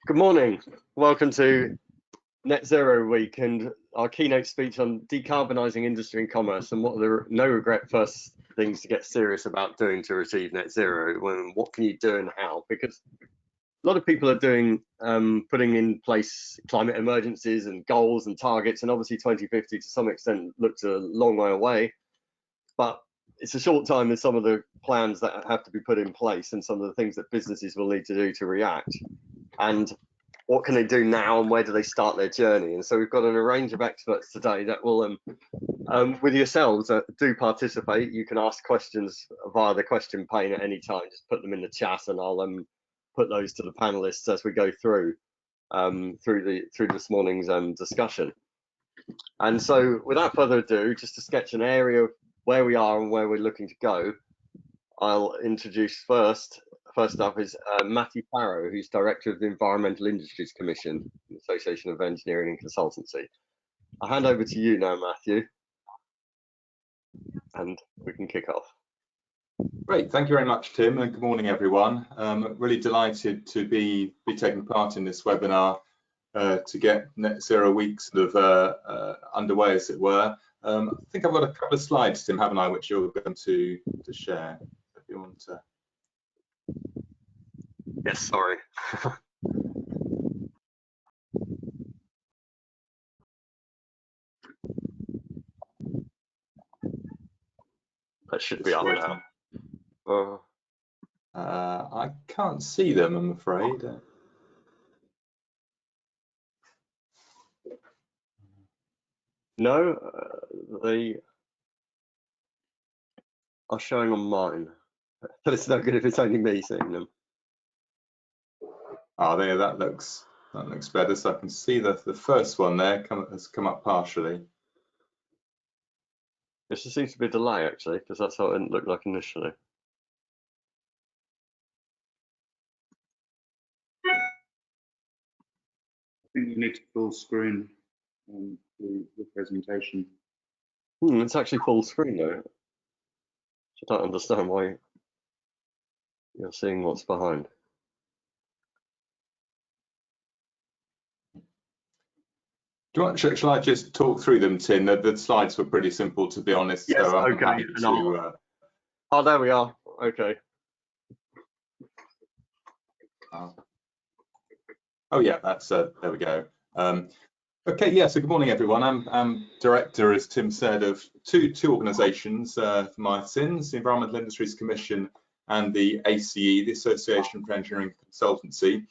Good morning. Welcome to Net Zero Week and our keynote speech on decarbonising industry and commerce and what are the no regret first things to get serious about doing to achieve net zero. What can you do and how? Because a lot of people are doing putting in place climate emergencies and goals and targets, and obviously 2050 to some extent looks a long way away, but it's a short time in some of the plans that have to be put in place and some of the things that businesses will need to do to react. And what can they do now and where do they start their journey? And so we've got a range of experts today that will, with yourselves, do participate. You can ask questions via the question pane at any time. Just put them in the chat and I'll put those to the panelists as we go through this morning's discussion. And so without further ado, just to sketch an area of where we are and where we're looking to go, I'll introduce first up is Matthew Farrow, who's Director of the Environmental Industries Commission, the Association of Engineering and Consultancy. I'll hand over to you now, Matthew, and we can kick off. Great, thank you very much, Tim, and good morning, everyone. Really delighted to be taking part in this webinar to get Net Zero Week sort of underway, as it were. I think I've got a couple of slides, Tim, haven't I, which you're going to share, if you want to. Yes, sorry. That should be up now. I can't see them, I'm afraid. No, they are showing on mine, but it's no good if it's only me seeing them. Oh, there, that looks better. So I can see the first one there has come up partially. There seems to be a delay actually, because that's how it looked like initially. I think you need to full screen the presentation. It's actually full screen though. I don't understand why you're seeing what's behind. Do you want? Shall I just talk through them, Tim? The slides were pretty simple, to be honest. Yes, so okay. Oh, there we are. Okay. Oh yeah, that's there we go. Okay, yeah. So good morning, everyone. I'm director, as Tim said, of two organisations for my sins: the Environmental Industries Commission and the ACE, the Association for Engineering Consultancy.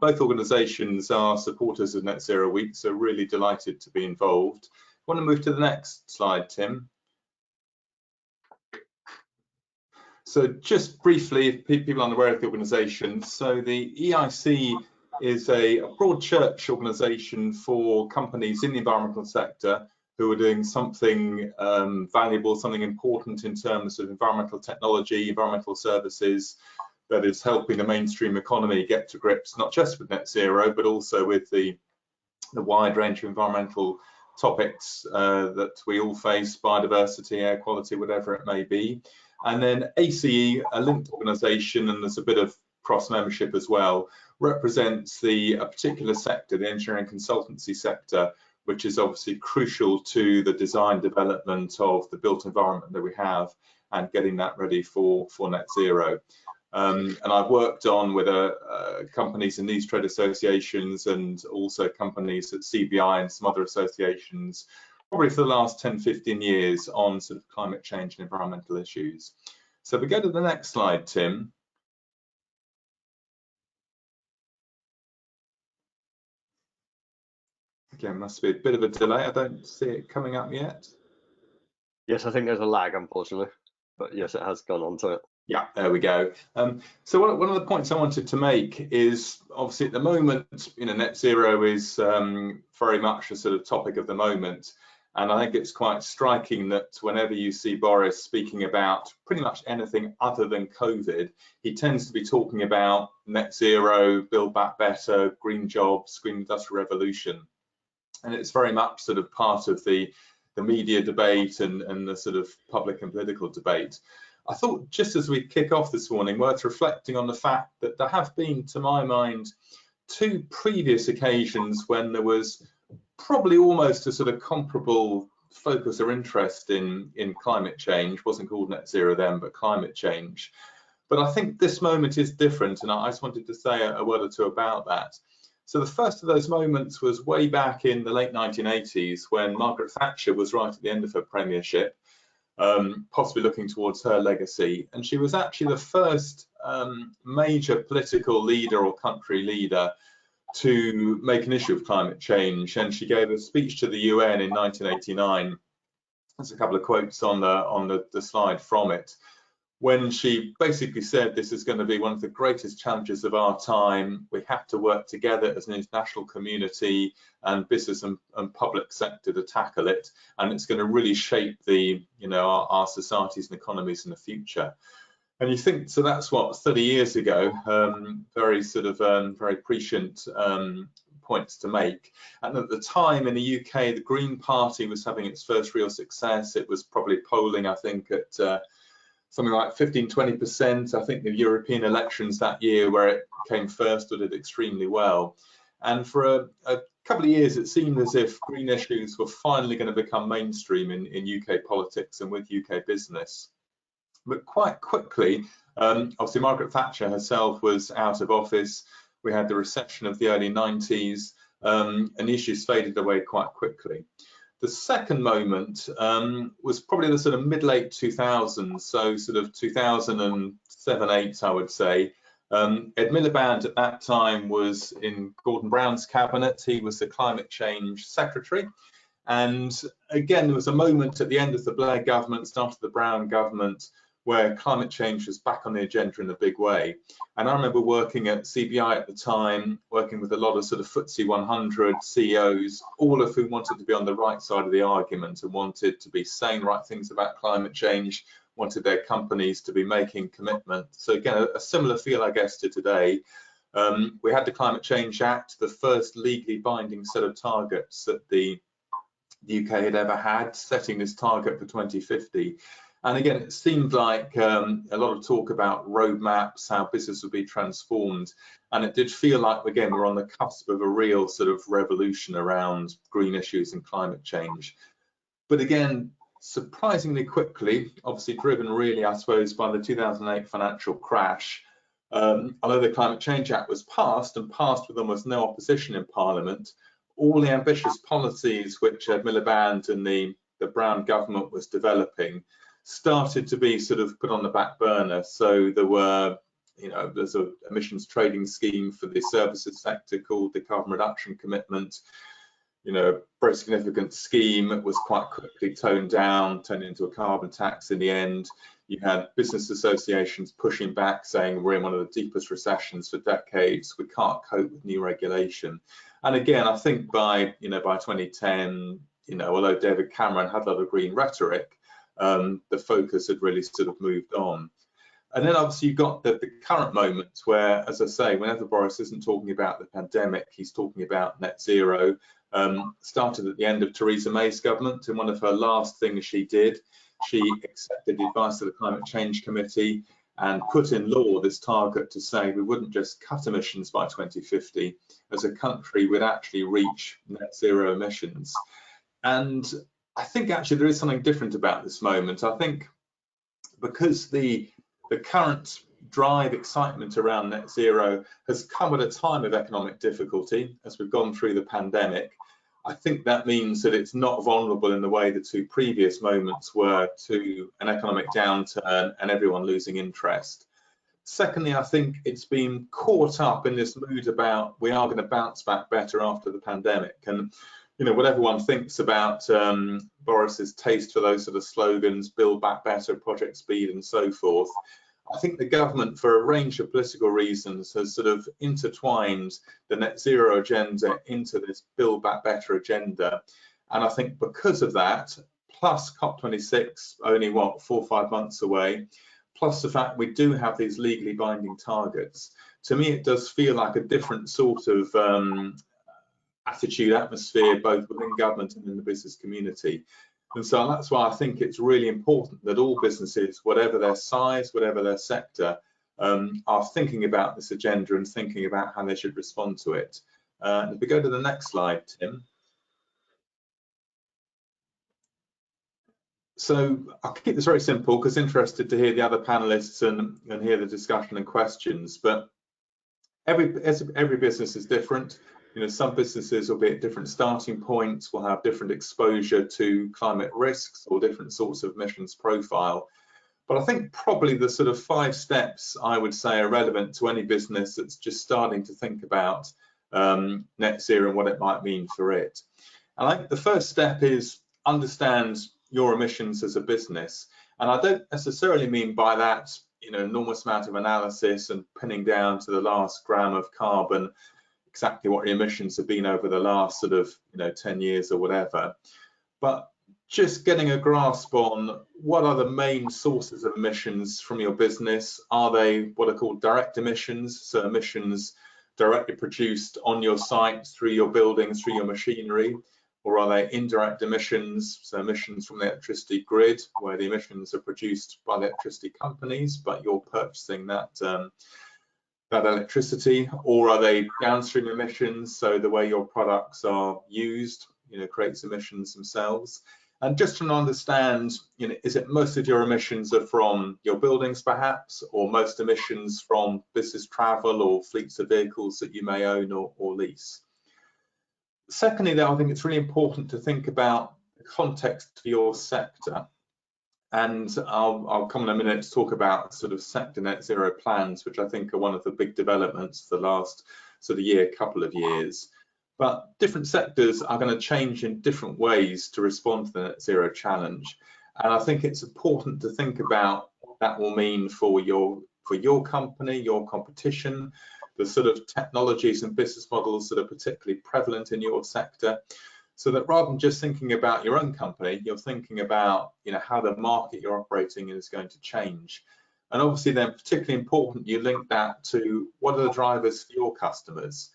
Both organisations are supporters of Net Zero Week, so really delighted to be involved. I want to move to the next slide, Tim. So just briefly, if people aren't aware of the organisation, so the EIC is a broad church organisation for companies in the environmental sector who are doing something valuable, something important in terms of environmental technology, environmental services, that is helping the mainstream economy get to grips, not just with net zero, but also with the wide range of environmental topics that we all face: biodiversity, air quality, whatever it may be. And then ACE, a linked organisation, and there's a bit of cross membership as well, represents a particular sector, the engineering consultancy sector, which is obviously crucial to the design development of the built environment that we have and getting that ready for net zero. And I've worked on with companies in these trade associations and also companies at CBI and some other associations, probably for the last 10-15 years on sort of climate change and environmental issues. So if we go to the next slide, Tim. Again, must be a bit of a delay. I don't see it coming up yet. Yes, I think there's a lag, unfortunately, but yes, it has gone on to it. Yeah, there we go. So one of the points I wanted to make is, obviously at the moment, net zero is very much a sort of topic of the moment. And I think it's quite striking that whenever you see Boris speaking about pretty much anything other than COVID, he tends to be talking about net zero, build back better, green jobs, green industrial revolution. And it's very much sort of part of the media debate and the sort of public and political debate. I thought, just as we kick off this morning, worth reflecting on the fact that there have been, to my mind, two previous occasions when there was probably almost a sort of comparable focus or interest in climate change. Wasn't called net zero then, but climate change. But I think this moment is different, and I just wanted to say a word or two about that. So the first of those moments was way back in the late 1980s when Margaret Thatcher was right at the end of her premiership, possibly looking towards her legacy. And she was actually the first major political leader or country leader to make an issue of climate change. And she gave a speech to the UN in 1989. There's a couple of quotes on the slide from it, when she basically said this is going to be one of the greatest challenges of our time. We have to work together as an international community and business and public sector to tackle it, and it's going to really shape the, you know, our societies and economies in the future. And you think, so that's what, 30 years ago, very sort of very prescient points to make. And at the time in the UK, the Green Party was having its first real success. It was probably polling, I think, at something like 15–20%. I think the European elections that year, where it came first, did extremely well. And for a couple of years, it seemed as if green issues were finally going to become mainstream in UK politics and with UK business. But quite quickly, obviously Margaret Thatcher herself was out of office. We had the recession of the early 90s, and issues faded away quite quickly. The second moment was probably the sort of mid-late 2000s, so sort of 2007–8, I would say. Ed Miliband at that time was in Gordon Brown's cabinet. He was the climate change secretary. And again, there was a moment at the end of the Blair government, start of the Brown government, where climate change was back on the agenda in a big way. And I remember working at CBI at the time, working with a lot of sort of FTSE 100 CEOs, all of whom wanted to be on the right side of the argument and wanted to be saying the right things about climate change, wanted their companies to be making commitments. So again, a similar feel, I guess, to today. We had the Climate Change Act, the first legally binding set of targets that the UK had ever had, setting this target for 2050. And again, it seemed like a lot of talk about roadmaps, how business would be transformed. And it did feel like, again, we're on the cusp of a real sort of revolution around green issues and climate change. But again, surprisingly quickly, obviously driven really, I suppose, by the 2008 financial crash, although the Climate Change Act was passed, and passed with almost no opposition in Parliament, all the ambitious policies which Miliband and the Brown government was developing started to be sort of put on the back burner. So there were, you know, there's an emissions trading scheme for the services sector called the Carbon Reduction Commitment. You know, very significant scheme. It was quite quickly toned down, turned into a carbon tax in the end. You had business associations pushing back, saying we're in one of the deepest recessions for decades. We can't cope with new regulation. And again, I think by 2010, you know, although David Cameron had a lot of green rhetoric, the focus had really sort of moved on. And then obviously you've got the current moment where, as I say, whenever Boris isn't talking about the pandemic, he's talking about net zero. Started at the end of Theresa May's government, and one of her last things she did, she accepted the advice of the Climate Change Committee and put in law this target to say we wouldn't just cut emissions by 2050. As a country, we'd actually reach net zero emissions. And I think actually there is something different about this moment. I think because the current drive, excitement around net zero has come at a time of economic difficulty as we've gone through the pandemic. I think that means that it's not vulnerable in the way the two previous moments were to an economic downturn and everyone losing interest. Secondly, I think it's been caught up in this mood about we are going to bounce back better after the pandemic. And you know, what everyone thinks about Boris's taste for those sort of slogans, build back better, Project Speed and so forth, I think the government, for a range of political reasons, has sort of intertwined the net zero agenda into this build back better agenda. And I think because of that, plus COP26, only what, 4 or 5 months away, plus the fact we do have these legally binding targets, to me it does feel like a different sort of attitude, atmosphere, both within government and in the business community. And so that's why I think it's really important that all businesses, whatever their size, whatever their sector, are thinking about this agenda and thinking about how they should respond to it. If we go to the next slide, Tim. So I'll keep this very simple because interested to hear the other panelists and hear the discussion and questions. But every business is different. You know, some businesses will be at different starting points, will have different exposure to climate risks or different sorts of emissions profile. But I think probably the sort of 5 steps I would say are relevant to any business that's just starting to think about net zero and what it might mean for it. And I think the first step is understand your emissions as a business. And I don't necessarily mean by that, you know, enormous amount of analysis and pinning down to the last gram of carbon exactly what your emissions have been over the last sort of, you know, 10 years or whatever. But just getting a grasp on what are the main sources of emissions from your business. Are they what are called direct emissions, so emissions directly produced on your site through your buildings, through your machinery? Or are they indirect emissions, so emissions from the electricity grid, where the emissions are produced by the electricity companies, but you're purchasing that electricity? Or are they downstream emissions, so the way your products are used, you know, creates emissions themselves? And just to understand, you know, is it most of your emissions are from your buildings perhaps, or most emissions from business travel or fleets of vehicles that you may own or lease? Secondly, though, I think it's really important to think about the context for your sector. And I'll come in a minute to talk about sort of sector net zero plans, which I think are one of the big developments for the last sort of couple of years. But different sectors are going to change in different ways to respond to the net zero challenge. And I think it's important to think about what that will mean for your company, your competition, the sort of technologies and business models that are particularly prevalent in your sector, so that rather than just thinking about your own company, you're thinking about, you know, how the market you're operating in is going to change. And obviously then particularly important, you link that to what are the drivers for your customers?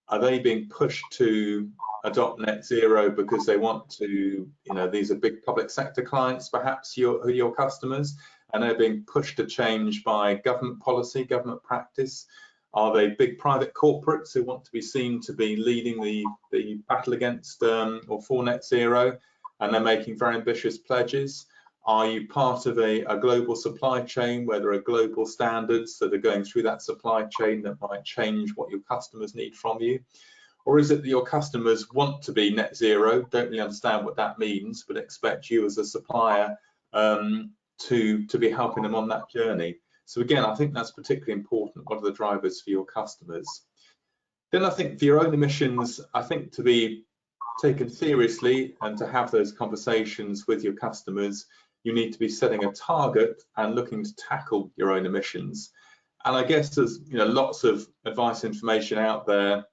Are they being pushed to adopt net zero because they want to, you know, these are big public sector clients, perhaps your customers, and they're being pushed to change by government policy, government practice? Are they big private corporates who want to be seen to be leading the battle against or for net zero, and they're making very ambitious pledges? Are you part of a global supply chain where there are global standards that are going through that supply chain that might change what your customers need from you? Or is it that your customers want to be net zero, don't really understand what that means, but expect you as a supplier to be helping them on that journey? So again, I think that's particularly important. What are the drivers for your customers? Then I think for your own emissions, I think to be taken seriously and to have those conversations with your customers, you need to be setting a target and looking to tackle your own emissions. And I guess there's, you know, lots of advice information out there.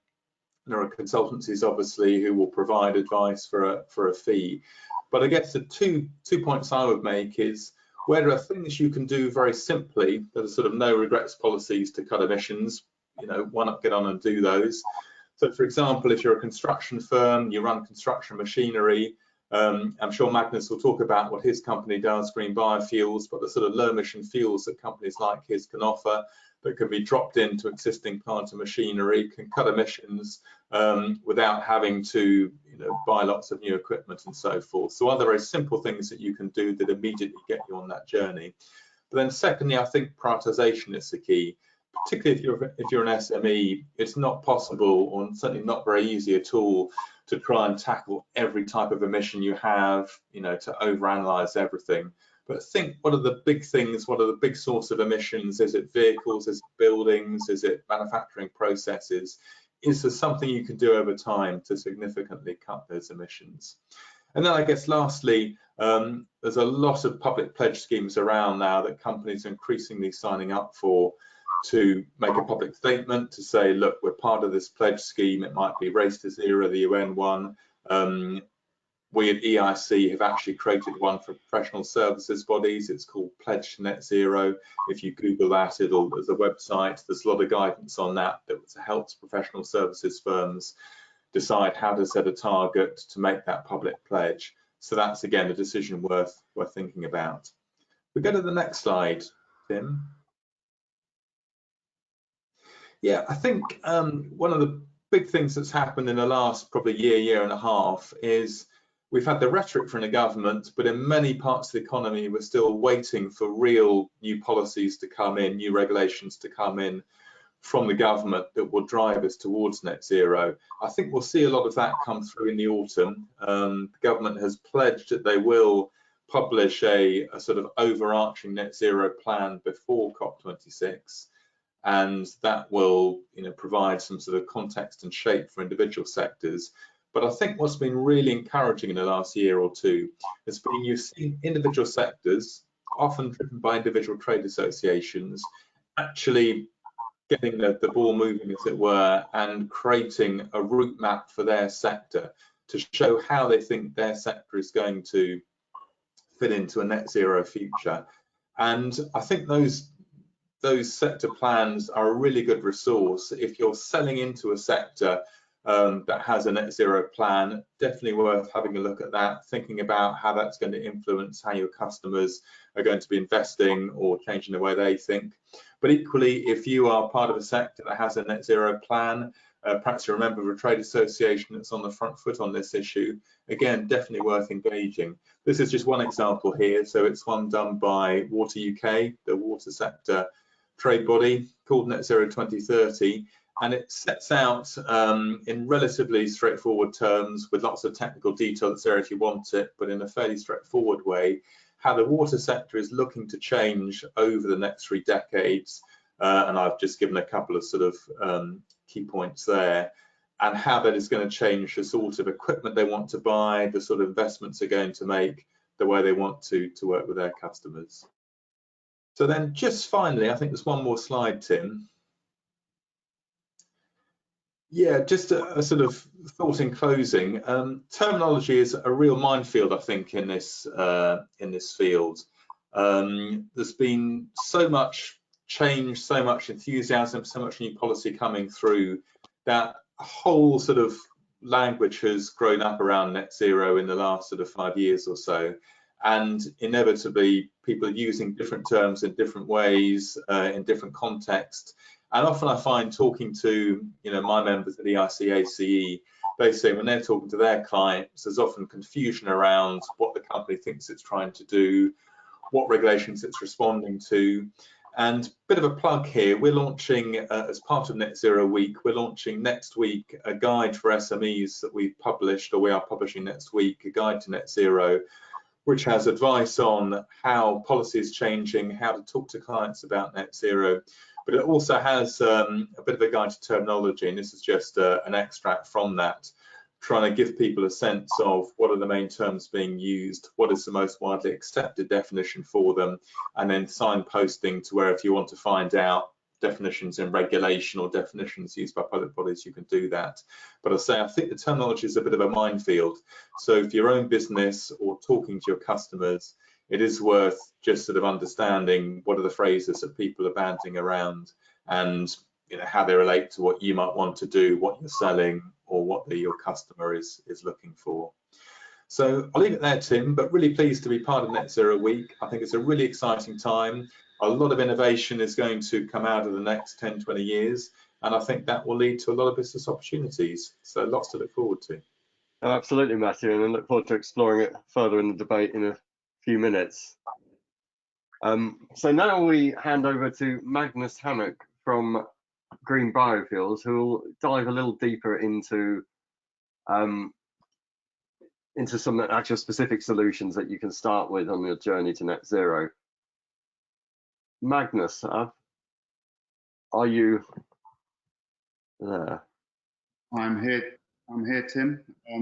There are consultancies obviously who will provide advice for a fee. But I guess the two points I would make is, where there are things you can do very simply that are sort of no regrets policies to cut emissions, you know, why not get on and do those? So for example, if you're a construction firm, you run construction machinery, I'm sure Magnus will talk about what his company does, green biofuels, but the sort of low emission fuels that companies like his can offer that can be dropped into existing plant and machinery, can cut emissions without having to, you know, buy lots of new equipment and so forth. So other very simple things that you can do that immediately get you on that journey. But then secondly, I think prioritization is the key. Particularly if you're an SME, it's not possible, or certainly not very easy at all, to try and tackle every type of emission you have, you know, to overanalyze everything. But think, what are the big things? What are the big source of emissions? Is it vehicles? Is it buildings? Is it manufacturing processes? Is there something you can do over time to significantly cut those emissions? And then I guess lastly, there's a lot of public pledge schemes around now that companies are increasingly signing up for, to make a public statement to say, look, we're part of this pledge scheme. It might be Race to Zero, the UN one. We at EIC have actually created one for professional services bodies. It's called Pledge to Net Zero. If you Google that, there's a website. There's a lot of guidance on that helps professional services firms decide how to set a target to make that public pledge. So that's, again, a decision worth thinking about. We go to the next slide, Tim. Yeah, I think one of the big things that's happened in the last probably year and a half is we've had the rhetoric from the government, but in many parts of the economy, we're still waiting for real new policies to come in, new regulations to come in from the government that will drive us towards net zero. I think we'll see a lot of that come through in the autumn. The government has pledged that they will publish a sort of overarching net zero plan before COP26, and that will, provide some sort of context and shape for individual sectors. But I think what's been really encouraging in the last year or two has been you've seen individual sectors, often driven by individual trade associations, actually getting the ball moving, as it were, and creating a route map for their sector to show how they think their sector is going to fit into a net zero future. And I think those sector plans are a really good resource. If you're selling into a sector that has a net zero plan, definitely worth having a look at that, thinking about how that's going to influence how your customers are going to be investing or changing the way they think. But equally, if you are part of a sector that has a net zero plan, perhaps you're a member of a trade association that's on the front foot on this issue, again, definitely worth engaging. This is just one example here. So it's one done by Water UK, the water sector trade body, called Net Zero 2030, and it sets out in relatively straightforward terms, with lots of technical detail that's there if you want it, but in a fairly straightforward way, how the water sector is looking to change over the next 3 decades. And I've just given a couple of sort of key points there, and how that is going to change the sort of equipment they want to buy, the sort of investments they're going to make, the way they want to work with their customers. So then just finally, I think there's one more slide, Tim. Yeah, just a sort of thought in closing. Terminology is a real minefield, I think, in this field. There's been so much change, so much enthusiasm, so much new policy coming through, that a whole sort of language has grown up around net zero in the last sort of 5 years or so. And inevitably, people are using different terms in different ways, in different contexts. And often I find talking to my members at EIC, ACE, they say when they're talking to their clients, there's often confusion around what the company thinks it's trying to do, what regulations it's responding to. And a bit of a plug here, we're launching, as part of Net Zero Week, we're launching next week a guide for SMEs that we've published, or we are publishing next week, a guide to net zero, which has advice on how policy is changing, how to talk to clients about net zero. But it also has a bit of a guide to terminology, and this is just an extract from that, trying to give people a sense of what are the main terms being used, what is the most widely accepted definition for them, and then signposting to where if you want to find out definitions in regulation or definitions used by public bodies, you can do that. But I think the terminology is a bit of a minefield. So for your own business or talking to your customers, it is worth just sort of understanding what are the phrases that people are bandying around, and how they relate to what you might want to do, what you're selling, or what your customer is looking for. So I'll leave it there, Tim, but really pleased to be part of Net Zero Week. I think it's a really exciting time. A lot of innovation is going to come out of the next 10, 20 years, and I think that will lead to a lot of business opportunities. So lots to look forward to. Oh, absolutely, Matthew, and I look forward to exploring it further in the debate in a few minutes. So now we hand over to Magnus Hammock from Green Biofuels, who will dive a little deeper into some actual specific solutions that you can start with on your journey to net zero. Magnus, are you there? I'm here, Tim.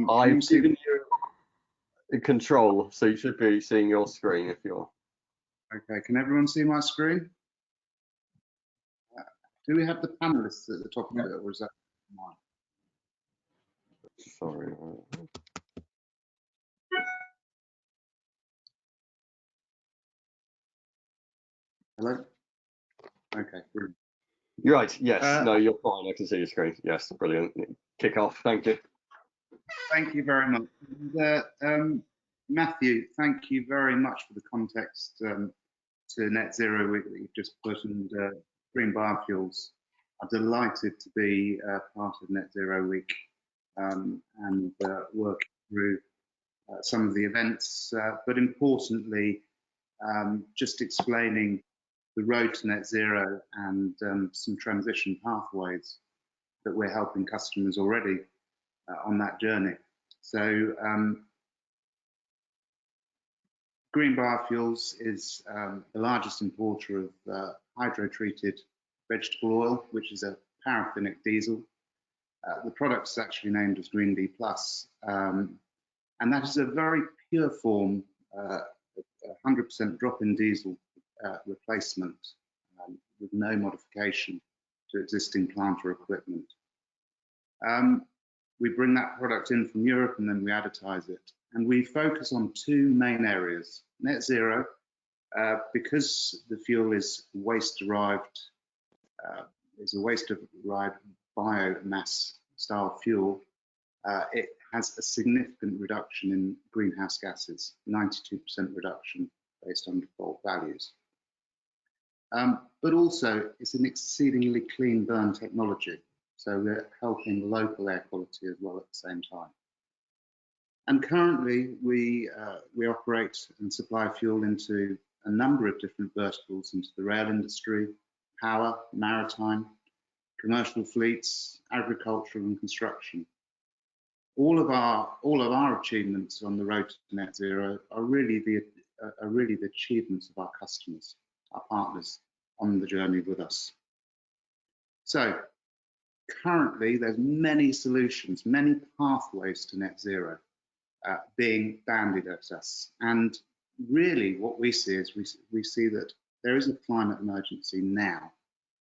I've given you control, so you should be seeing your screen if you're... Okay, can everyone see my screen? Do we have the panelists at the top of it, or is that mine? Sorry. Hello? Okay, brilliant. You're right, yes. No, you're fine. I can see your screen. Yes, brilliant. Kick off, thank you. Thank you very much. Matthew, thank you very much for the context to Net Zero Week that you've just put, and Green Biofuels are delighted to be part of Net Zero Week and work through some of the events, but importantly, just explaining the road to net zero and some transition pathways that we're helping customers already on that journey. So Green Biofuels is the largest importer of hydro-treated vegetable oil, which is a paraffinic diesel. The product is actually named as Green D+, and that is a very pure form, 100% drop-in diesel replacement with no modification to existing plant or equipment. We bring that product in from Europe and then we advertise it. And we focus on two main areas. Net zero, because the fuel is waste-derived, is a waste-derived biomass style fuel, it has a significant reduction in greenhouse gases, 92% reduction based on default values. But also it's an exceedingly clean burn technology. So we're helping local air quality as well at the same time. And currently we operate and supply fuel into a number of different verticals, into the rail industry, power, maritime, commercial fleets, agriculture and construction. All of our achievements on the road to net zero are really the achievements of our customers, our partners on the journey with us. So currently there's many solutions, many pathways to net zero being bandied at us. And really what we see is we see that there is a climate emergency now.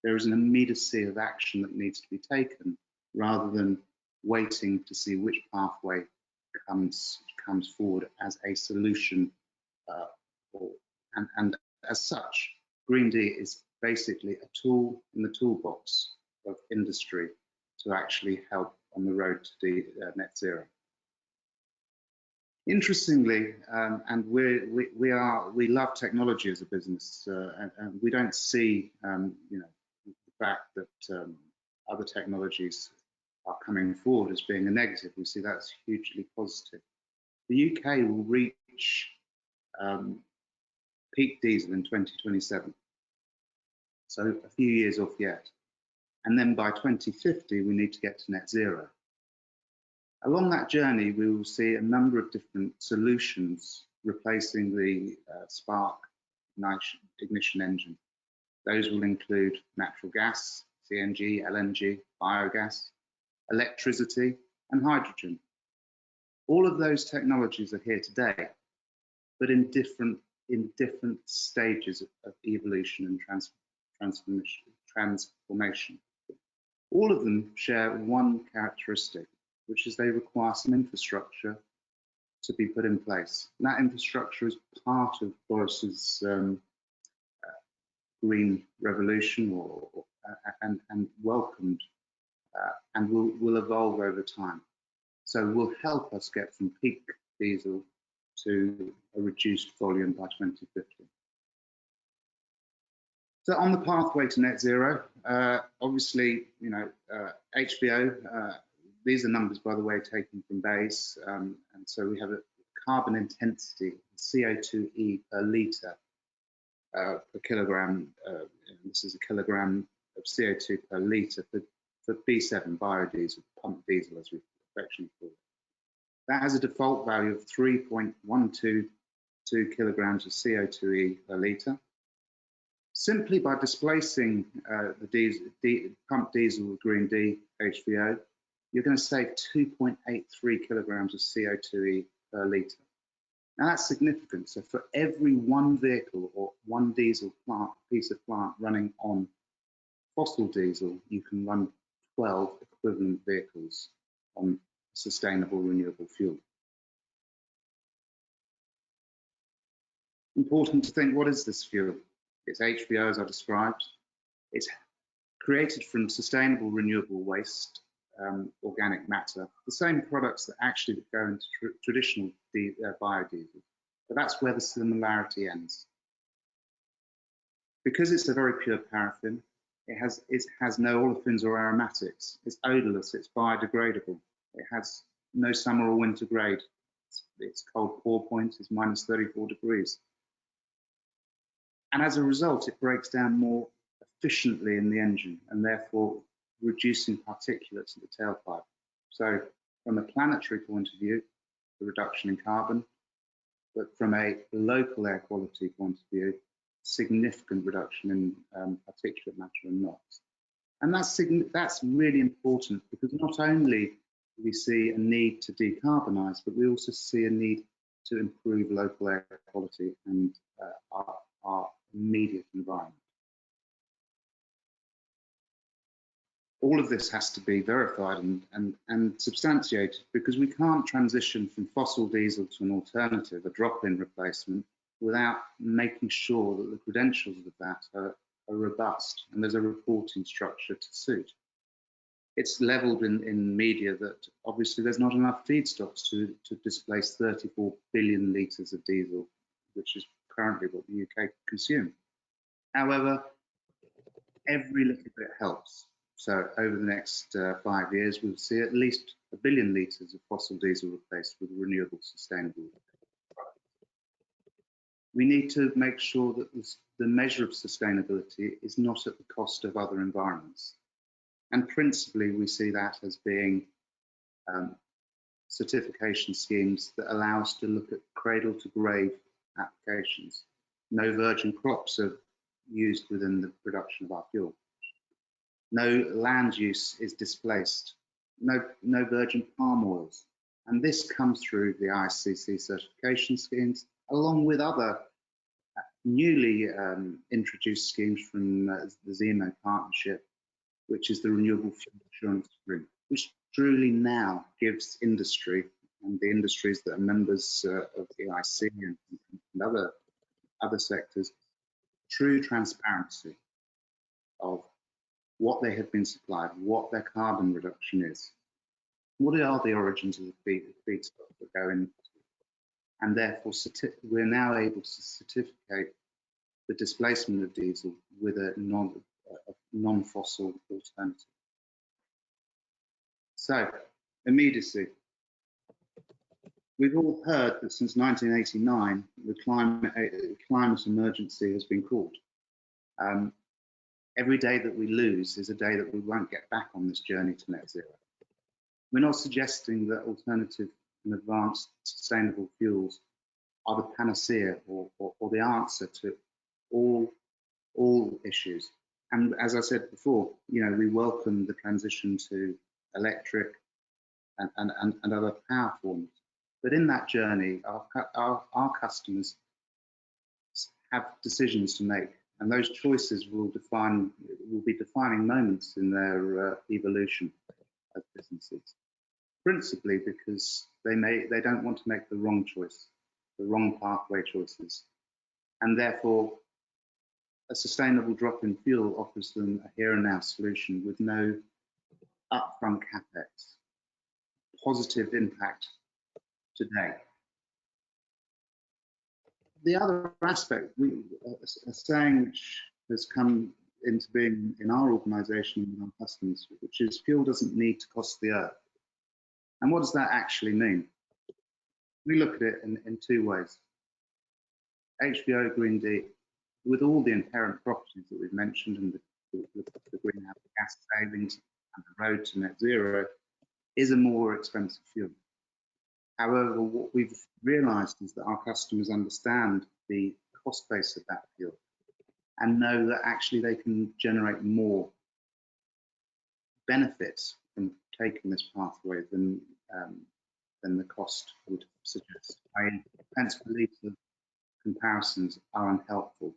There is an immediacy of action that needs to be taken rather than waiting to see which pathway comes forward as a solution. And as such, Green D is basically a tool in the toolbox of industry to actually help on the road to net zero. Interestingly, and we love technology as a business, and we don't see the fact that other technologies are coming forward as being a negative. We see that's hugely positive. The UK will reach peak diesel in 2027, so a few years off yet. And then by 2050, we need to get to net zero. Along that journey, we will see a number of different solutions replacing the spark ignition engine. Those will include natural gas, CNG, LNG, biogas, electricity, and hydrogen. All of those technologies are here today, but in different stages of evolution and transformation. All of them share one characteristic, which is they require some infrastructure to be put in place. And that infrastructure is part of Boris's green revolution, and welcomed, and will evolve over time. So will help us get from peak diesel to a reduced volume by 2050. So on the pathway to net zero, obviously, HVO, these are numbers, by the way, taken from BASE, and so we have a carbon intensity, CO2e per litre per kilogram. This is a kilogram of CO2 per litre for B7 biodiesel, pump diesel as we affectionately call it. That has a default value of 3.122 kilograms of CO2e per litre. Simply by displacing the pump diesel with Green D HVO, you're going to save 2.83 kilograms of CO2e per litre. Now that's significant. So for every one vehicle or one diesel piece of plant running on fossil diesel, you can run 12 equivalent vehicles on sustainable renewable fuel. Important to think, what is this fuel? It's HVO, as I described. It's created from sustainable renewable waste, organic matter, the same products that actually go into traditional biodiesel. But that's where the similarity ends. Because it's a very pure paraffin, It has no olefins or aromatics. It's odorless. It's biodegradable. It has no summer or winter grade. Its cold pour point is minus 34 degrees. And as a result, it breaks down more efficiently in the engine and therefore reducing particulates in the tailpipe. So from a planetary point of view, the reduction in carbon, but from a local air quality point of view, significant reduction in particulate matter and NOx. And that's really important, because not only do we see a need to decarbonise, but we also see a need to improve local air quality and our immediate environment. All of this has to be verified and substantiated, because we can't transition from fossil diesel to an alternative, a drop-in replacement, without making sure that the credentials of that are robust and there's a reporting structure to suit. It's levelled in media that obviously there's not enough feedstocks to displace 34 billion litres of diesel, which is currently what the UK consume. However, every little bit helps. So over the next 5 years, we'll see at least 1 billion litres of fossil diesel replaced with renewable, sustainable products. We need to make sure that the measure of sustainability is not at the cost of other environments. And principally, we see that as being certification schemes that allow us to look at cradle to grave applications. No virgin crops are used within the production of our fuel. No land use is displaced, no virgin palm oils. And this comes through the ISCC certification schemes, along with other newly introduced schemes from the ZEMO partnership, which is the Renewable Fuel Assurance Agreement, which truly now gives industry and the industries that are members of the EIC and other sectors true transparency of what they have been supplied, what their carbon reduction is, what are the origins of the feedstock that go in, and therefore we're now able to certificate the displacement of diesel with a non-fossil alternative. So, immediacy. We've all heard that since 1989, the climate emergency has been called. Every day that we lose is a day that we won't get back on this journey to net zero. We're not suggesting that alternative and advanced sustainable fuels are the panacea or the answer to all issues. And as I said before, we welcome the transition to electric and other power forms. But in that journey, our customers have decisions to make. And those choices will be defining moments in their evolution as businesses, principally because they don't want to make the wrong choice, the wrong pathway choices, and therefore a sustainable drop-in fuel offers them a here and now solution with no upfront capex, positive impact today. The other aspect, a saying which has come into being in our organisation and with our customers, which is fuel doesn't need to cost the earth. And what does that actually mean? We look at it in two ways. HVO Green D, with all the inherent properties that we've mentioned and the greenhouse gas savings and the road to net zero, is a more expensive fuel. However, what we've realised is that our customers understand the cost base of that fuel and know that actually they can generate more benefits from taking this pathway than the cost would suggest. Pence per litre comparisons are unhelpful,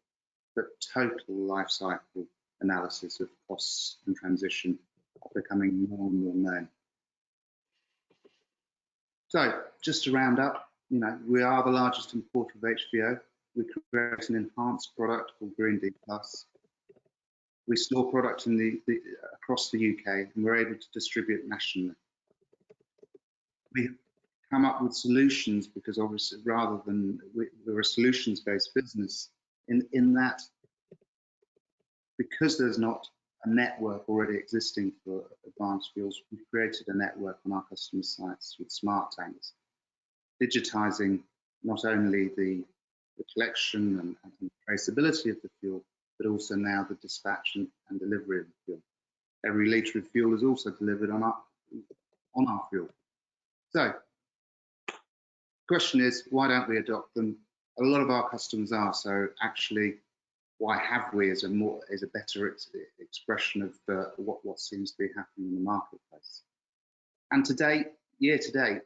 but total life cycle analysis of costs and transition are becoming more and more known. So, just to round up, we are the largest importer of HVO. We create an enhanced product called Green D Plus. We store product across the UK, and we're able to distribute nationally. We have come up with solutions because obviously, rather than we're a solutions-based business, in that because there's not a network already existing for advanced fuels. We've created a network on our customer sites with smart tanks, digitizing not only the collection and traceability of the fuel, but also now the dispatch and delivery of the fuel. Every litre of fuel is also delivered on our fuel. So, the question is, why don't we adopt them? A lot of our customers are, so actually, why have we is a better expression of what seems to be happening in the marketplace. And year to date,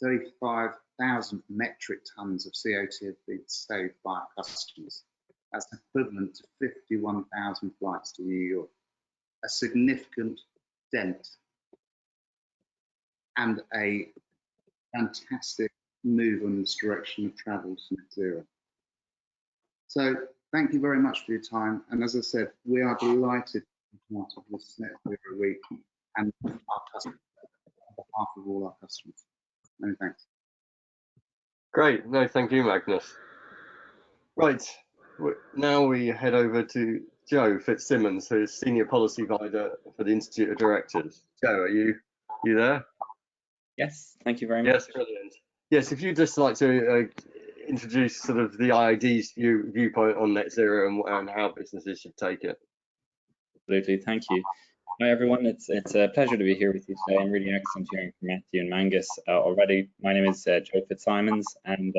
35,000 metric tons of CO2 have been saved by our customers. That's equivalent to 51,000 flights to New York. A significant dent and a fantastic move on this direction of travel to net zero. So thank you very much for your time. And as I said, we are delighted to be part of this Net Zero Week and our customers, on behalf of all our customers. Many thanks. Great. No, thank you, Magnus. Right. Now we head over to Joe Fitzsimmons, who's Senior Policy Advisor for the Institute of Directors. Joe, are you there? Yes, thank you very much. Yes, brilliant. Yes, if you'd just like to introduce sort of the IOD's viewpoint on net zero and how businesses should take it. Absolutely, thank you. Hi everyone, it's a pleasure to be here with you today. I'm really excellent hearing from Matthew and Mangus already. My name is Joe Fitzsimmons, and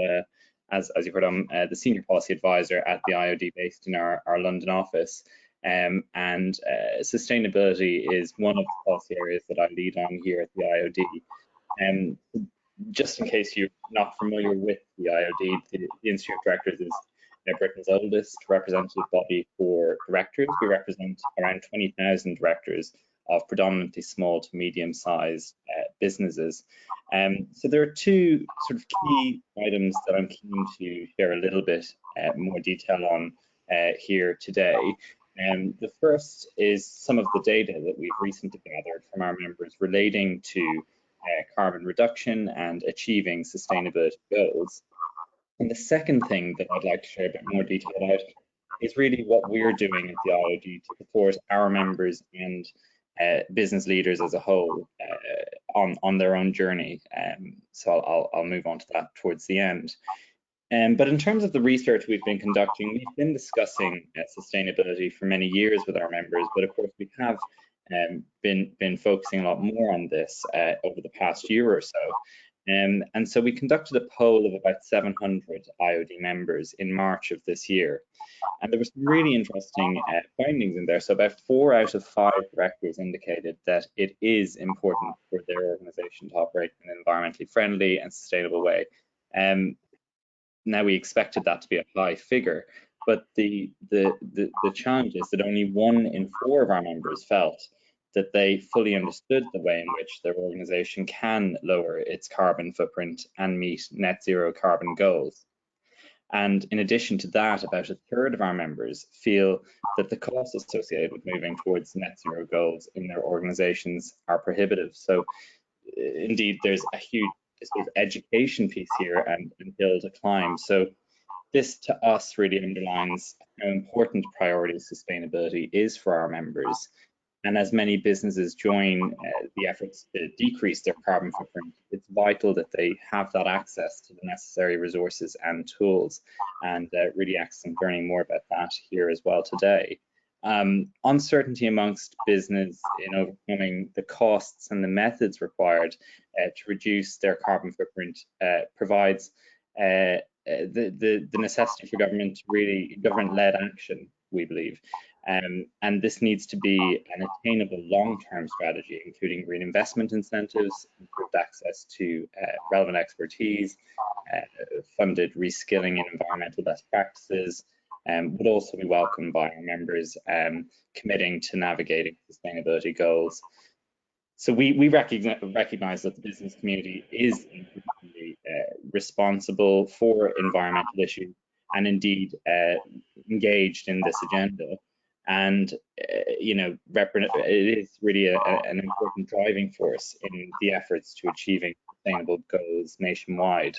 as you heard, I'm the Senior Policy Advisor at the IOD based in our London office. And sustainability is one of the policy areas that I lead on here at the IOD. Just in case you're not familiar with the IOD, the Institute of Directors is Britain's oldest representative body for directors. We represent around 20,000 directors of predominantly small to medium-sized businesses. So there are two sort of key items that I'm keen to share a little bit more detail on here today. The first is some of the data that we've recently gathered from our members relating to carbon reduction and achieving sustainability goals. And the second thing that I'd like to share a bit more detail about is really what we're doing at the IOD to support our members and business leaders as a whole on their own journey. So I'll move on to that towards the end. But in terms of the research we've been conducting, we've been discussing sustainability for many years with our members, but of course we have been focusing a lot more on this over the past year or so. And so we conducted a poll of about 700 IOD members in March of this year. And there were some really interesting findings in there. So about 4 out of 5 directors indicated that it is important for their organization to operate in an environmentally friendly and sustainable way. Now we expected that to be a high figure, but the challenge is that only 1 in 4 of our members felt that they fully understood the way in which their organization can lower its carbon footprint and meet net zero carbon goals. And in addition to that, about 1/3 of our members feel that the costs associated with moving towards net zero goals in their organizations are prohibitive. So indeed, there's a huge sort of education piece here and hill to climb. So this to us really underlines how important priority sustainability is for our members. And as many businesses join the efforts to decrease their carbon footprint, it's vital that they have that access to the necessary resources and tools, and really excellent learning more about that here as well today. Uncertainty amongst business in overcoming the costs and the methods required to reduce their carbon footprint provides the necessity for government-led action, we believe. And this needs to be an attainable long-term strategy, including green investment incentives, improved access to relevant expertise, funded reskilling in environmental best practices, would also be welcomed by our members committing to navigating sustainability goals. So we recognize that the business community is increasingly responsible for environmental issues and indeed engaged in this agenda. And it is really an important driving force in the efforts to achieving sustainable goals nationwide.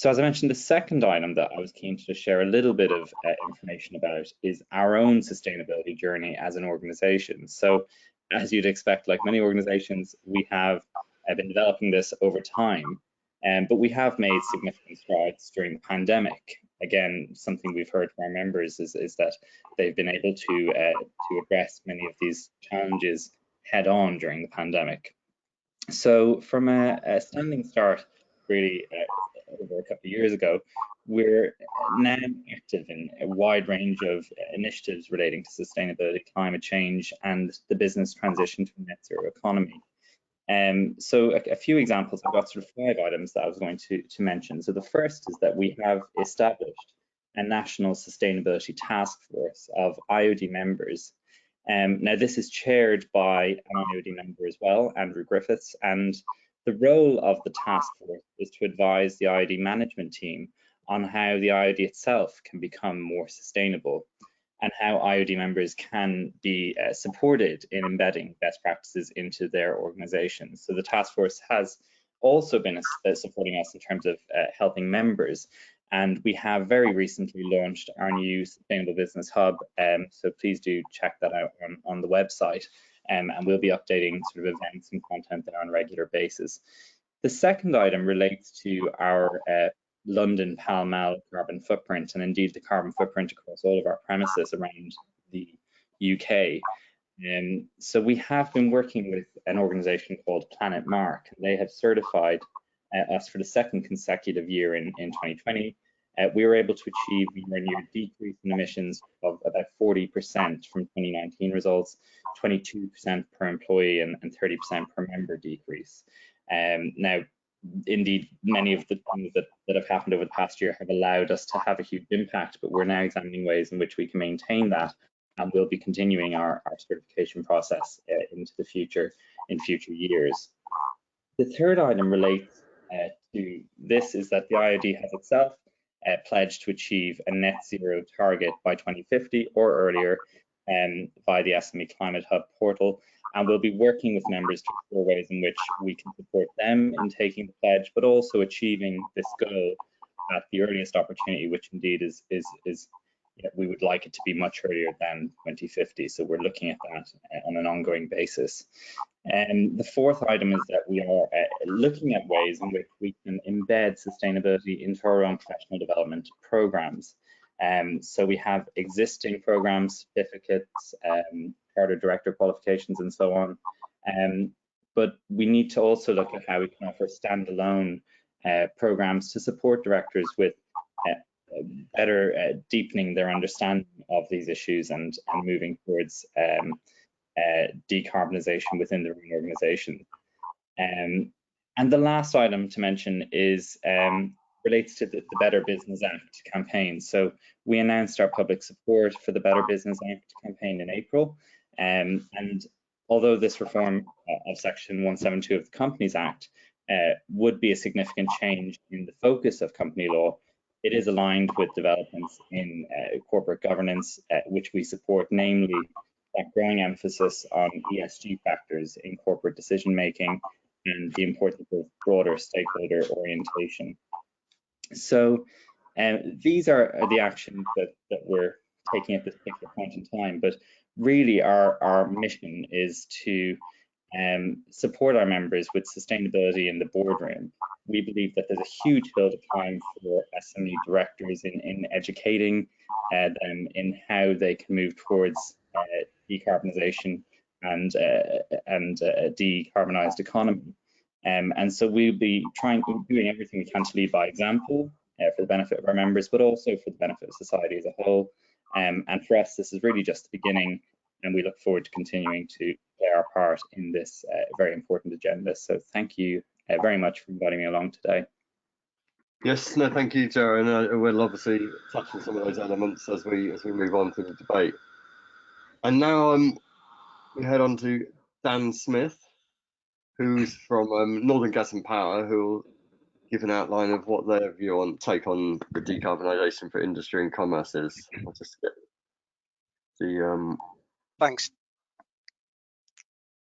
So as I mentioned, the second item that I was keen to share a little bit of information about is our own sustainability journey as an organization. So as you'd expect, like many organizations, we have been developing this over time, but we have made significant strides during the pandemic. Again, something we've heard from our members is that they've been able to address many of these challenges head on during the pandemic. So from a standing start, really, over a couple of years ago, we're now active in a wide range of initiatives relating to sustainability, climate change, and the business transition to a net zero economy. So a few examples, I've got sort of 5 items that I was going to mention. So the first is that we have established a national sustainability task force of IOD members. Now this is chaired by an IOD member as well, Andrew Griffiths, and the role of the task force is to advise the IOD management team on how the IOD itself can become more sustainable and how IOD members can be supported in embedding best practices into their organizations. So the task force has also been supporting us in terms of helping members. And we have very recently launched our new Sustainable Business Hub. So please do check that out on the website. And we'll be updating sort of events and content there on a regular basis. The second item relates to our London Pall Mall carbon footprint, and indeed the carbon footprint across all of our premises around the UK. So we have been working with an organisation called Planet Mark. They have certified us for the second consecutive year in 2020. We were able to achieve year-on-year decrease in emissions of about 40% from 2019 results, 22% per employee and 30% per member decrease. Now, indeed, many of the things that have happened over the past year have allowed us to have a huge impact, but we're now examining ways in which we can maintain that, and we'll be continuing our certification process into the future in future years. The third item relates to this is that the IOD has itself pledged to achieve a net zero target by 2050 or earlier via the SME Climate Hub portal. And we'll be working with members to explore ways in which we can support them in taking the pledge, but also achieving this goal at the earliest opportunity, which indeed is we would like it to be much earlier than 2050. So we're looking at that on an ongoing basis. And the fourth item is that we are looking at ways in which we can embed sustainability into our own professional development programs. So we have existing programs, certificates, chartered director qualifications, and so on. But we need to also look at how we can offer standalone programs to support directors with better deepening their understanding of these issues and moving towards decarbonisation within their own organisation. And the last item to mention is relates to the Better Business Act campaign. So we announced our public support for the Better Business Act campaign in April. And although this reform of Section 172 of the Companies Act would be a significant change in the focus of company law, it is aligned with developments in corporate governance, which we support, namely that growing emphasis on ESG factors in corporate decision making and the importance of broader stakeholder orientation. So these are the actions that we're taking at this particular point in time, but really our mission is to support our members with sustainability in the boardroom. We believe that there's a huge hill to climb for SME directors in educating them in how they can move towards decarbonisation and a decarbonised economy. And so we'll be doing everything we can to lead by example for the benefit of our members, but also for the benefit of society as a whole. And for us, this is really just the beginning, and we look forward to continuing to play our part in this very important agenda. So thank you very much for inviting me along today. Yes, no, thank you, Joe, and we'll obviously touch on some of those elements as we move on to the debate. And now we head on to Dan Smith, who's from Northern Gas and Power, who will give an outline of what their take on the decarbonisation for industry and commerce is. I'll just get the Thanks.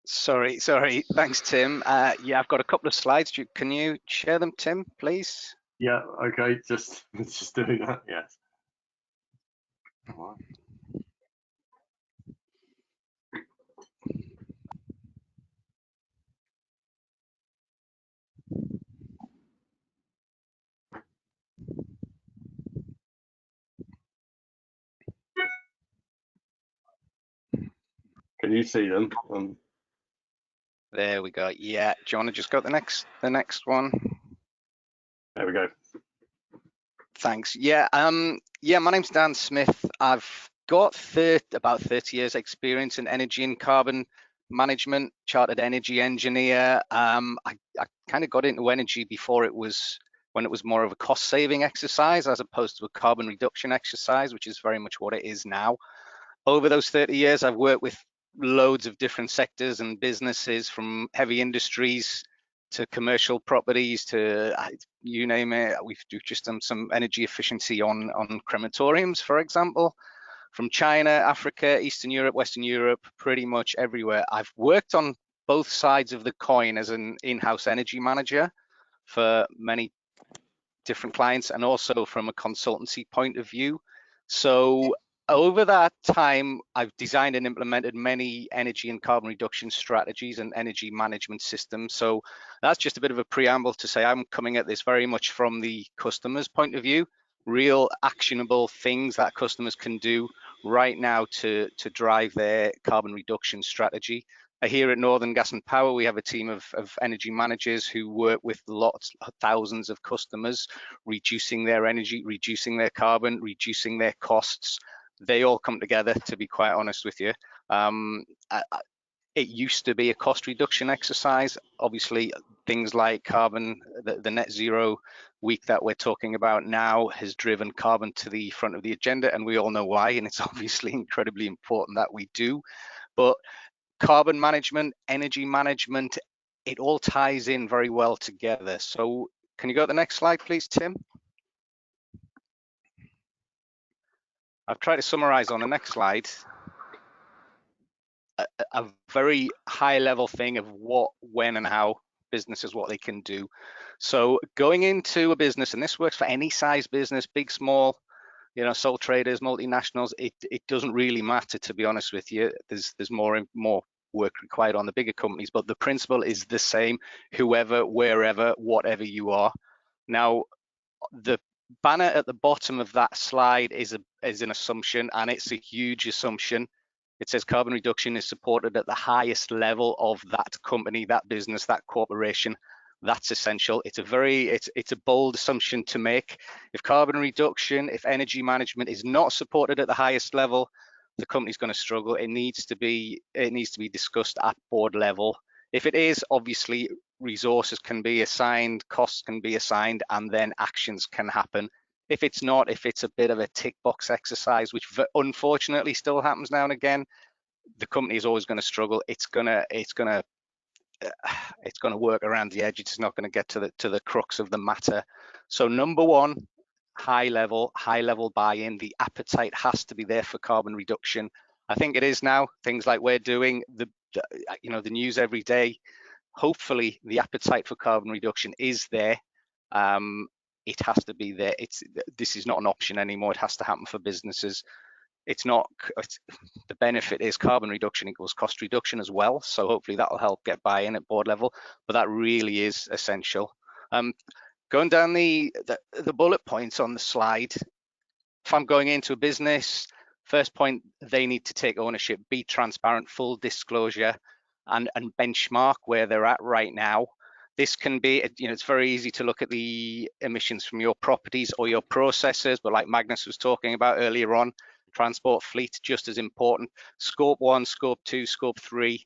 Sorry. Thanks, Tim. Yeah, I've got a couple of slides. Can you share them, Tim, please? Yeah, okay, just doing that, yes. Can you see them? There we go. Yeah, do you want to just go to the next one? There we go. Thanks. Yeah, my name's Dan Smith. I've got about 30 years experience in energy and carbon management, chartered energy engineer. I kind of got into energy before when it was more of a cost saving exercise as opposed to a carbon reduction exercise, which is very much what it is now. Over those 30 years, I've worked with loads of different sectors and businesses, from heavy industries to commercial properties to you name it. We've just done some energy efficiency on crematoriums, for example, from China, Africa, Eastern Europe, Western Europe, pretty much everywhere. I've worked on both sides of the coin as an in-house energy manager for many different clients and also from a consultancy point of view. So over that time, I've designed and implemented many energy and carbon reduction strategies and energy management systems. So that's just a bit of a preamble to say I'm coming at this very much from the customer's point of view, real actionable things that customers can do right now to drive their carbon reduction strategy. Here at Northern Gas and Power, we have a team of energy managers who work with thousands of customers, reducing their energy, reducing their carbon, reducing their costs. They all come together, to be quite honest with you. It used to be a cost reduction exercise. Obviously, things like carbon, the net zero week that we're talking about now has driven carbon to the front of the agenda, and we all know why, and it's obviously incredibly important that we do. But carbon management, energy management, it all ties in very well together. So can you go to the next slide, please, Tim? I've tried to summarize on the next slide a very high level thing of what, when, and how businesses, what they can do. So going into a business, and this works for any size business, big, small, you know, sole traders, multinationals, it doesn't really matter, to be honest with you. There's more work required on the bigger companies, but the principle is the same, whoever, wherever, whatever you are. Now, the banner at the bottom of that slide is an assumption, and it's a huge assumption. It says carbon reduction is supported at the highest level of that company, that business, that corporation. That's essential. It's a bold assumption to make. If carbon reduction, if energy management is not supported at the highest level, the company's going to struggle. It needs to be discussed at board level. If it is, obviously resources can be assigned, costs can be assigned, and then actions can happen. If it's not, if it's a bit of a tick box exercise, which unfortunately still happens now and again, the company is always going to struggle. It's gonna work around the edge. It's not going to get to the crux of the matter. So number one, high level buy-in. The appetite has to be there for carbon reduction. I think it is now. Things like we're doing, the news every day. Hopefully, the appetite for carbon reduction is there. It has to be there. This is not an option anymore. It has to happen for businesses. The benefit is carbon reduction equals cost reduction as well. So hopefully that will help get buy-in at board level, but that really is essential. Going down the bullet points on the slide, if I'm going into a business, first point, they need to take ownership, be transparent, full disclosure, and benchmark where they're at right now. This can be, it's very easy to look at the emissions from your properties or your processes, but like Magnus was talking about earlier on, transport fleet, just as important. Scope 1, Scope 2, Scope 3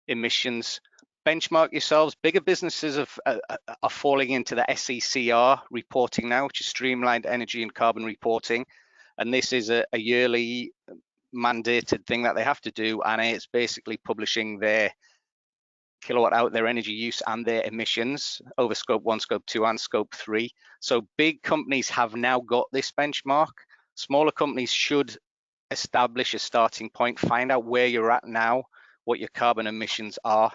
emissions. Benchmark yourselves. Bigger businesses are falling into the SECR reporting now, which is streamlined energy and carbon reporting. And this is a yearly mandated thing that they have to do. And it's basically publishing their kilowatt hour, their energy use and their emissions over Scope 1, Scope 2 and Scope 3. So big companies have now got this benchmark. Smaller companies should establish a starting point, find out where you're at now, what your carbon emissions are,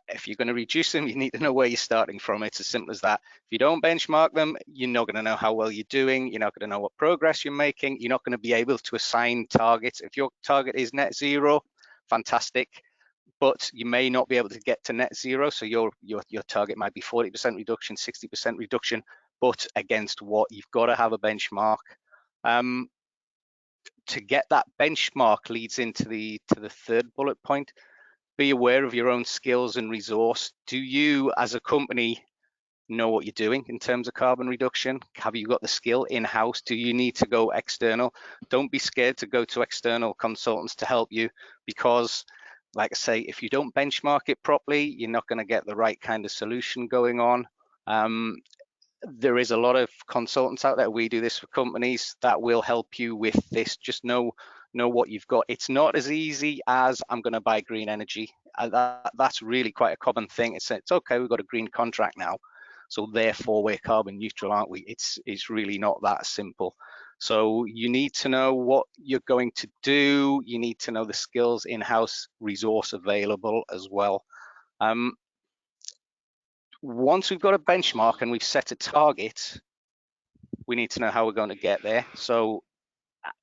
If you're going to reduce them, you need to know where you're starting from. It's as simple as that. If you don't benchmark them, you're not going to know how well you're doing. You're not going to know what progress you're making. You're not going to be able to assign targets. If your target is net zero, fantastic, but you may not be able to get to net zero. So your target might be 40% reduction, 60% reduction, but against what? You've got to have a benchmark. To get that benchmark leads into the third bullet point. Be aware of your own skills and resource. Do you, as a company, know what you're doing in terms of carbon reduction? Have you got the skill in-house? Do you need to go external? Don't be scared to go to external consultants to help you, because, like I say, if you don't benchmark it properly, you're not going to get the right kind of solution going on. There is a lot of consultants out there. We do this for companies that will help you with this. Just know what you've got. It's not as easy as I'm going to buy green energy. That's really quite a common thing. It's okay, we've got a green contract now, so therefore we're carbon neutral, aren't we? It's really not that simple. So you need to know what you're going to do. You need to know the skills in-house, resource available as well. Once we've got a benchmark and we've set a target, we need to know how we're going to get there. So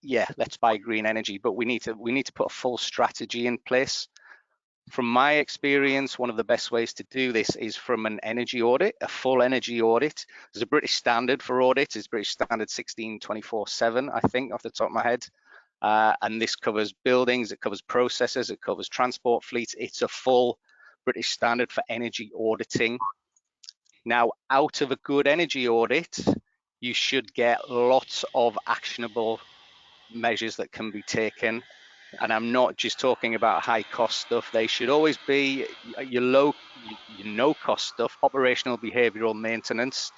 yeah, let's buy green energy, but we need to put a full strategy in place. From my experience, one of the best ways to do this is from an energy audit, a full energy audit. There's a British standard for audit. It's British standard 16247, I think, off the top of my head. And this covers buildings, it covers processes, it covers transport fleets. It's a full British standard for energy auditing. Now, out of a good energy audit, you should get lots of actionable measures that can be taken. And I'm not just talking about high cost stuff. They should always be your no cost stuff, operational behavioral maintenance.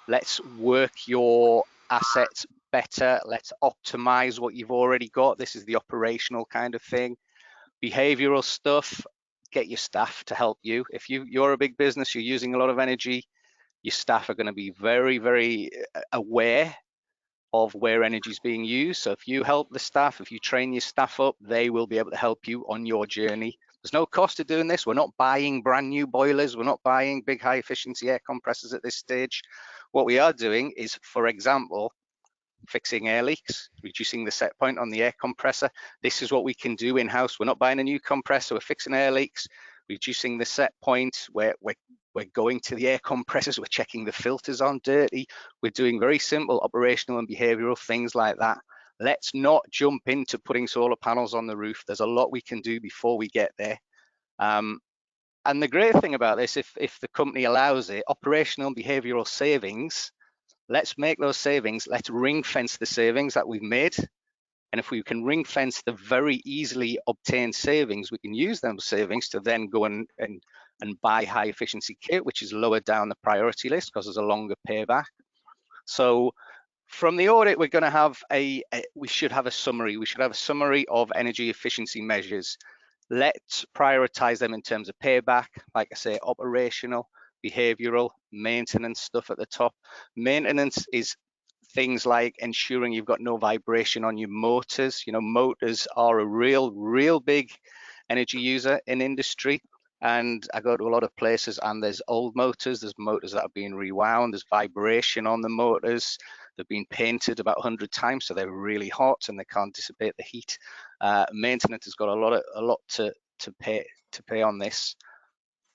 Let's work your assets better. Let's optimize what you've already got. This is the operational kind of thing. Behavioral stuff, get your staff to help you. If you're a big business, you're using a lot of energy, your staff are going to be very, very aware of where energy is being used. So if you help the staff, if you train your staff up, they will be able to help you on your journey. There's no cost to doing this. We're not buying brand new boilers. We're not buying big high efficiency air compressors at this stage. What we are doing is, for example, fixing air leaks, reducing the set point on the air compressor. This is what we can do in-house. We're not buying a new compressor. We're fixing air leaks, reducing the set point. We're going to the air compressors. We're checking the filters on dirty. We're doing very simple operational and behavioral things like that. Let's not jump into putting solar panels on the roof. There's a lot we can do before we get there. And the great thing about this, if the company allows it, operational and behavioral savings, let's make those savings. Let's ring fence the savings that we've made. And if we can ring fence the very easily obtained savings, we can use those savings to then go and buy high efficiency kit, which is lower down the priority list because there's a longer payback. So from the audit, we're going to have we should have a summary. We should have a summary of energy efficiency measures. Let's prioritize them in terms of payback. Like I say, operational, behavioral, maintenance stuff at the top. Maintenance is things like ensuring you've got no vibration on your motors. You know, motors are a real big energy user in industry. And I go to a lot of places and there's old motors, there's motors that are being rewound, there's vibration on the motors, they've been painted about 100 times, so they're really hot and they can't dissipate the heat. Maintenance has got a lot to pay on this.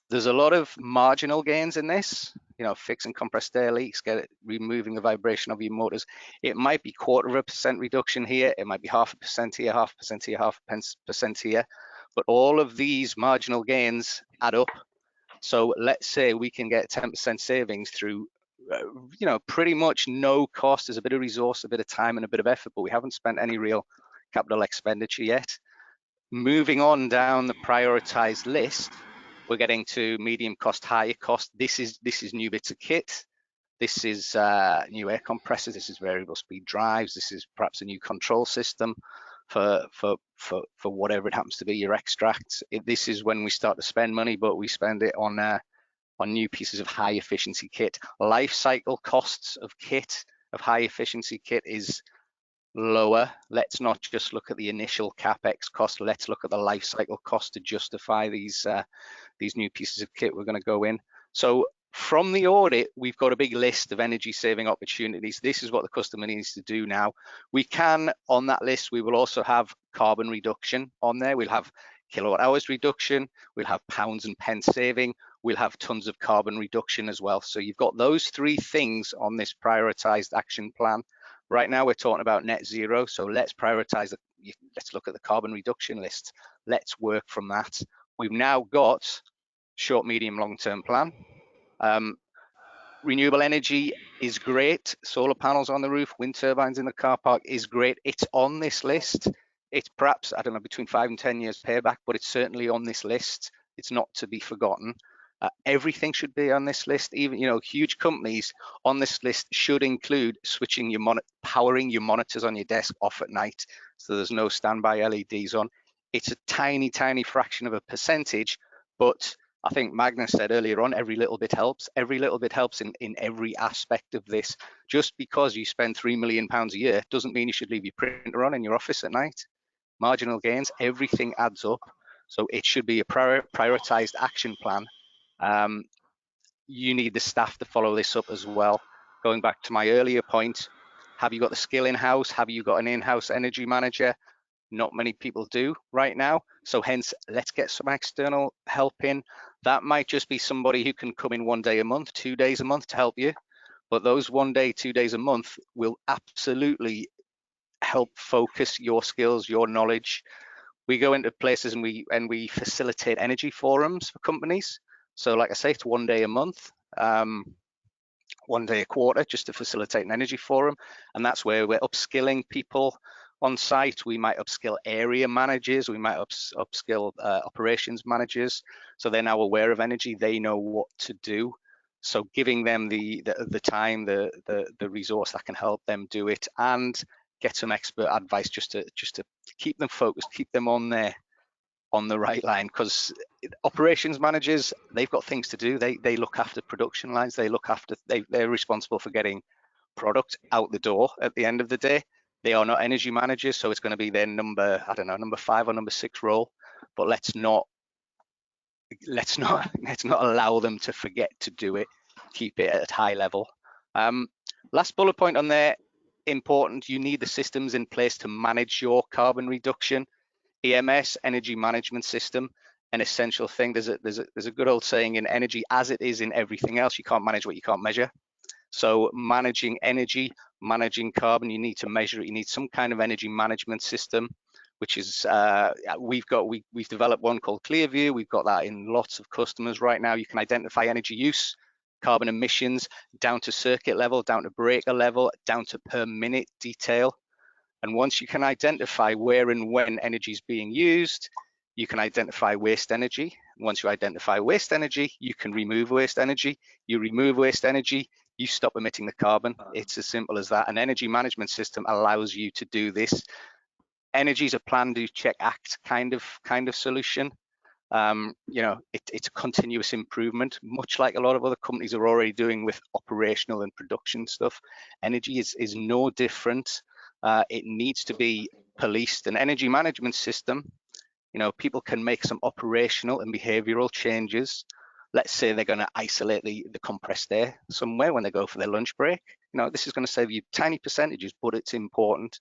There's a lot of marginal gains in this, you know, fixing compressed air leaks, removing the vibration of your motors. It might be 0.25% reduction here, it might be 0.5% here, 0.5% here, 0.5% here. But all of these marginal gains add up. So let's say we can get 10% savings through, you know, pretty much no cost. There's a bit of resource, a bit of time and a bit of effort, but we haven't spent any real capital expenditure yet. Moving on down the prioritized list, we're getting to medium cost, higher cost. This is new bits of kit. This is new air compressors. This is variable speed drives. This is perhaps a new control system for whatever it happens to be, your extracts. This is when we start to spend money, but we spend it on new pieces of high efficiency kit. Life cycle costs of kit, of high efficiency kit, is lower. Let's not just look at the initial capex cost. Let's look at the life cycle cost to justify these new pieces of kit we're going to go in. So from the audit, we've got a big list of energy saving opportunities. This is what the customer needs to do now. We can, on that list, we will also have carbon reduction on there. We'll have kilowatt hours reduction. We'll have pounds and pence saving. We'll have tons of carbon reduction as well. So you've got those three things on this prioritized action plan. Right now, we're talking about net zero. So let's prioritize it. Let's look at the carbon reduction list. Let's work from that. We've now got short, medium, long-term plan. Renewable energy is great. Solar panels on the roof, wind turbines in the car park is great. It's on this list. It's perhaps, I don't know, between 5 and 10 years payback, but it's certainly on this list. It's not to be forgotten. Everything should be on this list. Even, you know, huge companies on this list should include switching your powering your monitors on your desk off at night, so there's no standby LEDs on. It's a tiny, tiny fraction of a percentage, but I think Magnus said earlier on, every little bit helps. Every little bit helps in every aspect of this. Just because you spend £3 million a year doesn't mean you should leave your printer on in your office at night. Marginal gains, everything adds up. So it should be a prioritized action plan. You need the staff to follow this up as well. Going back to my earlier point, have you got the skill in-house? Have you got an in-house energy manager? Not many people do right now. So hence, let's get some external help in. That might just be somebody who can come in 1 day a month, 2 days a month to help you. But those 1 day, 2 days a month will absolutely help focus your skills, your knowledge. We go into places and we facilitate energy forums for companies. So like I say, it's 1 day a month, 1 day a quarter, just to facilitate an energy forum. And that's where we're upskilling people on site. We might upskill area managers. We might upskill operations managers. So they're now aware of energy. They know what to do. So giving them the time, the resource that can help them do it, and get some expert advice just to keep them focused, keep them on the right line, because operations managers, they've got things to do. They look after production lines. They're responsible for getting product out the door at the end of the day. They are not energy managers, so it's going to be their number 5 or number 6 role. But let's not allow them to forget to do it. Keep it at high level. Last bullet point on there, important. You need the systems in place to manage your carbon reduction. EMS, energy management system, an essential thing. There's a good old saying in energy, as it is in everything else, you can't manage what you can't measure. So managing energy, managing carbon, you need to measure it. You need some kind of energy management system, which is we've developed one called Clearview. We've got that in lots of customers right now. You can identify energy use, carbon emissions, down to circuit level, down to breaker level, down to per minute detail. And once you can identify where and when energy is being used, you can identify waste energy. Once you identify waste energy, you can remove waste energy. You remove waste energy, you stop emitting the carbon. It's as simple as that. An energy management system allows you to do this. Energy is a plan, do, check, act kind of solution. You know, it's a continuous improvement, much like a lot of other companies are already doing with operational and production stuff. Energy is no different. It needs to be policed. An energy management system, you know, people can make some operational and behavioral changes. Let's say they're going to isolate the compressed air somewhere when they go for their lunch break. You know, this is going to save you tiny percentages, but it's important.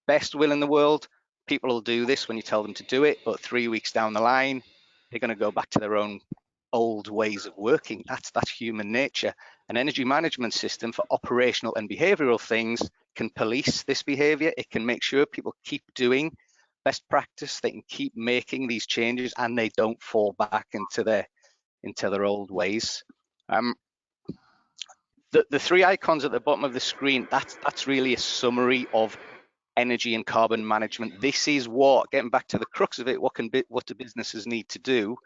Best will in the world, people will do this when you tell them to do it, but 3 weeks down the line, they're going to go back to their own old ways of working. That's human nature. An energy management system for operational and behavioral things can police this behavior. It can make sure people keep doing best practice. They can keep making these changes and they don't fall back into their old ways. The 3 icons at the bottom of the screen, that's really a summary of energy and carbon management. This is what, getting back to the crux of it, what do businesses need to do,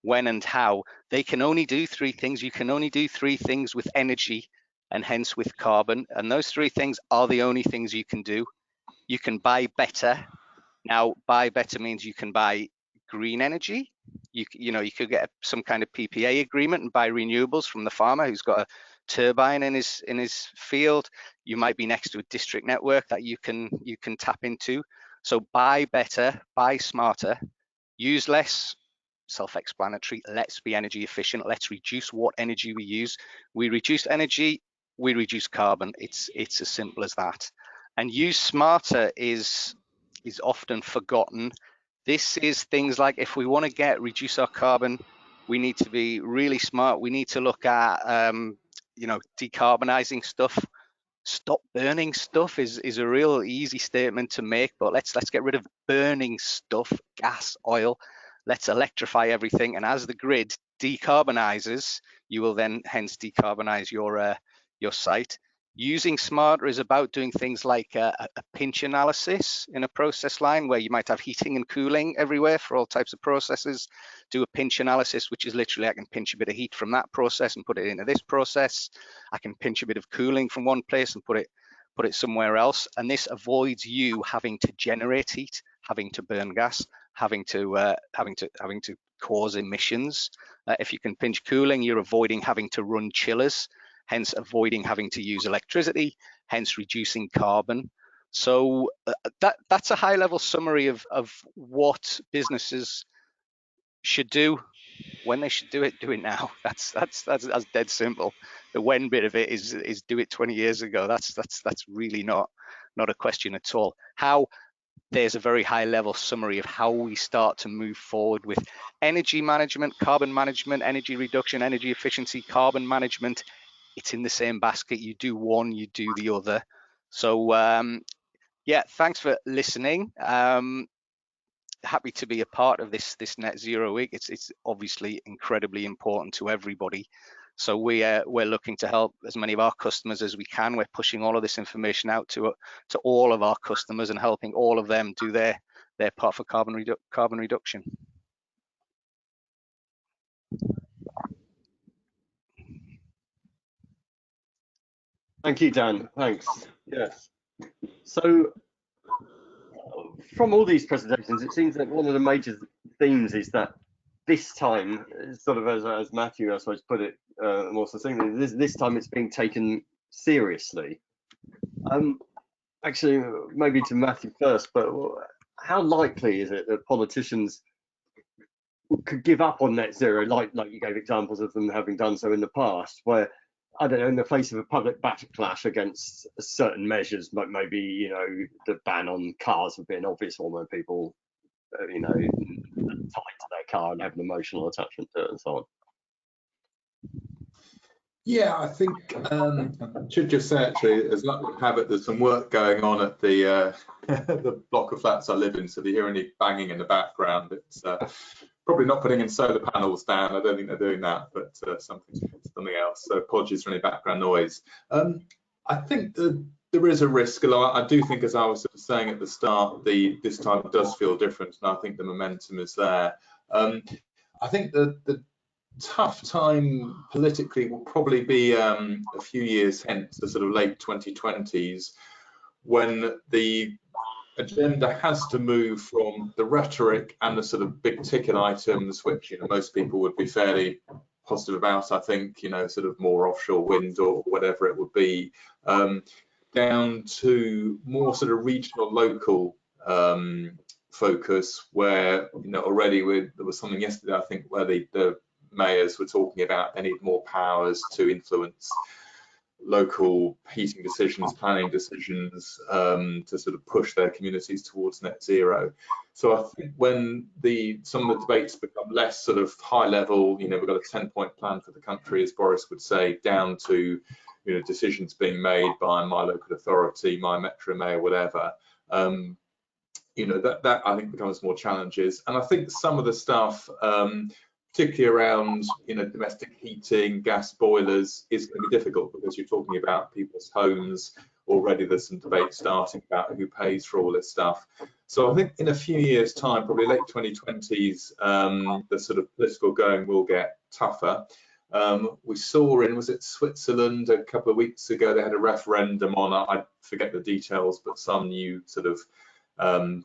when and how. They can only do 3 things. You can only do 3 things with energy and hence with carbon. And those 3 things are the only things you can do. You can buy better. Now, buy better means you can buy green energy. You know, you could get some kind of PPA agreement and buy renewables from the farmer who's got turbine in his field. You might be next to a district network that you can tap into. So buy better, buy smarter, use less. Self-explanatory. Let's be energy efficient. Let's reduce what energy we use. We reduce energy, we reduce carbon. It's as simple as that. And use smarter is often forgotten. This is things like, if we want to reduce our carbon, we need to be really smart. We need to look at decarbonizing stuff. Stop burning stuff is a real easy statement to make, but let's get rid of burning stuff, gas, oil. Let's electrify everything, and as the grid decarbonizes, you will then hence decarbonize your site. Using smarter is about doing things like a pinch analysis in a process line where you might have heating and cooling everywhere for all types of processes. Do a pinch analysis, which is literally I can pinch a bit of heat from that process and put it into this process. I can pinch a bit of cooling from one place and put it somewhere else. And this avoids you having to generate heat, having to burn gas, having to cause emissions. If you can pinch cooling, you're avoiding having to run chillers, hence avoiding having to use electricity, hence reducing carbon. So that's a high-level summary of what businesses should do. When they should do it now. That's dead simple. The when bit of it is do it 20 years ago. That's really not a question at all. How? There's a very high-level summary of how we start to move forward with energy management, carbon management, energy reduction, energy efficiency, carbon management. It's in the same basket. You do one, you do the other. So yeah, thanks for listening. Happy to be a part of this Net Zero Week. It's obviously incredibly important to everybody. So we're looking to help as many of our customers as we can. We're pushing all of this information out to all of our customers and helping all of them do their part for carbon reduction. Thank you, Dan. Thanks. Yes. So from all these presentations, it seems that one of the major themes is that this time, sort of as Matthew, I suppose, put it more succinctly, this time it's being taken seriously. Actually, maybe to Matthew first, but how likely is it that politicians could give up on net zero, like you gave examples of them having done so in the past, where, I don't know, in the face of a public backlash against certain measures, like maybe, the ban on cars would be an obvious one where people, tied to their car and have an emotional attachment to it and so on. Yeah, I think I should just say, actually, as luck would have it, there's some work going on at the the block of flats I live in, so if you hear any banging in the background, it's probably not putting in solar panels down. I don't think they're doing that, but something else. So apologies for any background noise. I think that there is a risk. I do think, as I was sort of saying at the start, this time does feel different, and I think the momentum is there. I think that the tough time politically will probably be a few years hence, the sort of late 2020s, when the agenda has to move from the rhetoric and the sort of big ticket items, which most people would be fairly positive about, I think, sort of more offshore wind or whatever it would be, down to more sort of regional, local focus, where already there was something yesterday, I think, where the mayors were talking about they need more powers to influence local heating decisions, planning decisions, to sort of push their communities towards net zero. So I think when some of the debates become less sort of high level, we've got a 10-point plan for the country, as Boris would say, down to decisions being made by my local authority, my metro mayor, whatever. That I think becomes more challenges. And I think some of the stuff, particularly around domestic heating, gas boilers, is going to be difficult, because you're talking about people's homes. Already there's some debate starting about who pays for all this stuff. So I think in a few years' time, probably late 2020s, the sort of political going will get tougher. We saw in, was it Switzerland a couple of weeks ago, they had a referendum on, I forget the details, but some new sort of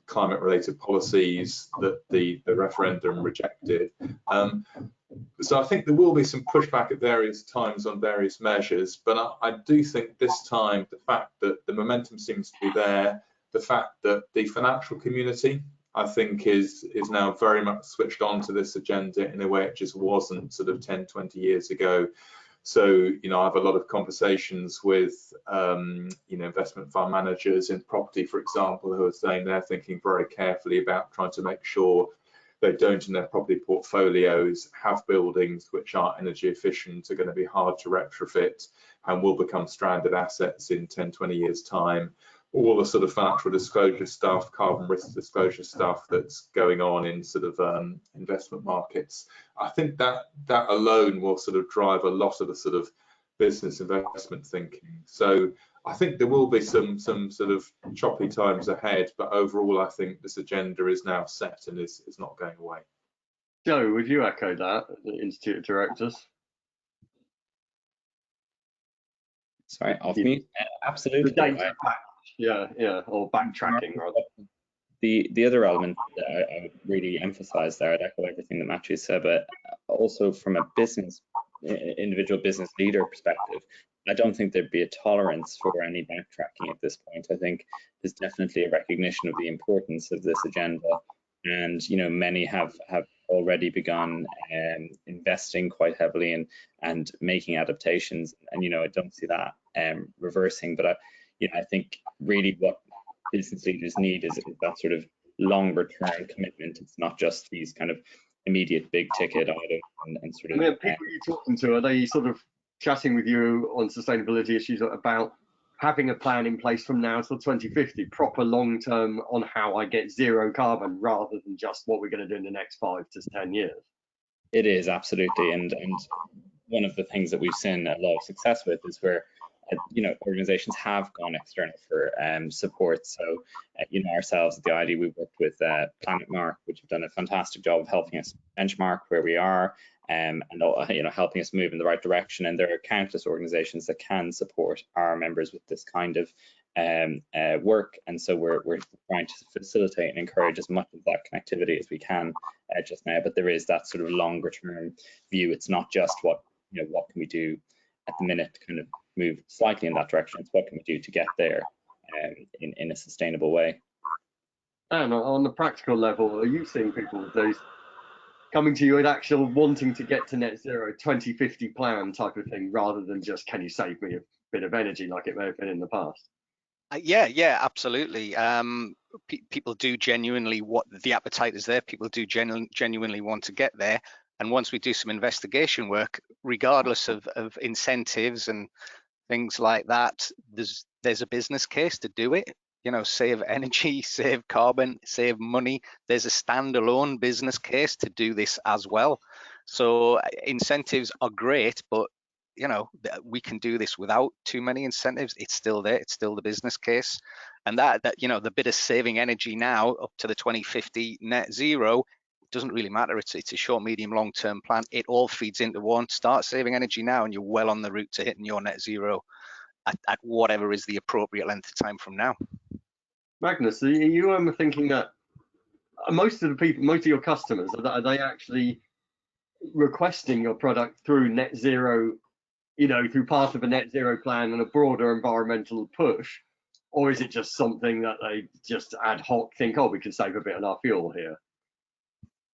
climate related policies that the referendum rejected. So I think there will be some pushback at various times on various measures, but I do think this time the fact that the momentum seems to be there, the fact that the financial community, I think, is now very much switched on to this agenda in a way it just wasn't sort of 10, 20 years ago. So, you know, I have a lot of conversations with, you know, investment fund managers in property, for example, who are saying they're thinking very carefully about trying to make sure they don't, in their property portfolios, have buildings which are energy efficient, are going to be hard to retrofit and will become stranded assets in 10, 20 years' time. All the sort of financial disclosure stuff, carbon risk disclosure stuff that's going on in sort of investment markets. I think that alone will sort of drive a lot of the sort of business investment thinking. So I think there will be some sort of choppy times ahead, but overall I think this agenda is now set and is not going away. Joe, would you echo that, the Institute of Directors? Sorry, off mute. Absolutely. The data yeah, or backtracking rather. The other element that I would really emphasize there, I'd echo everything that Matthew said, but also from a individual business leader perspective, I don't think there'd be a tolerance for any backtracking at this point. I think there's definitely a recognition of the importance of this agenda, and you know, many have already begun investing quite heavily and making adaptations, and you know, I don't see that reversing. But I think really what business leaders need is that sort of longer term commitment. It's not just these kind of immediate big ticket items and sort of. I mean, people you're talking to, are they sort of chatting with you on sustainability issues about having a plan in place from now till 2050, proper long term on how I get zero carbon, rather than just what we're going to do in the next 5 to 10 years? It is, absolutely, and one of the things that we've seen a lot of success with is where you know, organizations have gone external for support. So you know, ourselves at the ID, we've worked with Planet Mark, which have done a fantastic job of helping us benchmark where we are, and you know, helping us move in the right direction. And there are countless organizations that can support our members with this kind of work, and so we're trying to facilitate and encourage as much of that connectivity as we can just now. But there is that sort of longer term view. It's not just what can we do at the minute to kind of move slightly in that direction. It's what can we do to get there in a sustainable way. And on the practical level, are you seeing people with those coming to you with actual wanting to get to net zero 2050 plan type of thing, rather than just, can you save me a bit of energy like it may have been in the past? Yeah, absolutely. People do genuinely, what the appetite is there. People do genuinely want to get there. And once we do some investigation work, regardless of incentives and things like that, there's a business case to do it. You know, save energy, save carbon, save money. There's a standalone business case to do this as well. So incentives are great, but you know, we can do this without too many incentives. It's still there. It's still the business case. And that you know, the bit of saving energy now up to the 2050 net zero, doesn't really matter. It's a short, medium, long-term plan. It all feeds into one. Start saving energy now, and you're well on the route to hitting your net zero at whatever is the appropriate length of time from now. Magnus, are you thinking that most of your customers, are they actually requesting your product through net zero, you know, through part of a net zero plan and a broader environmental push, or is it just something that they just ad hoc think, oh, we can save a bit on our fuel here?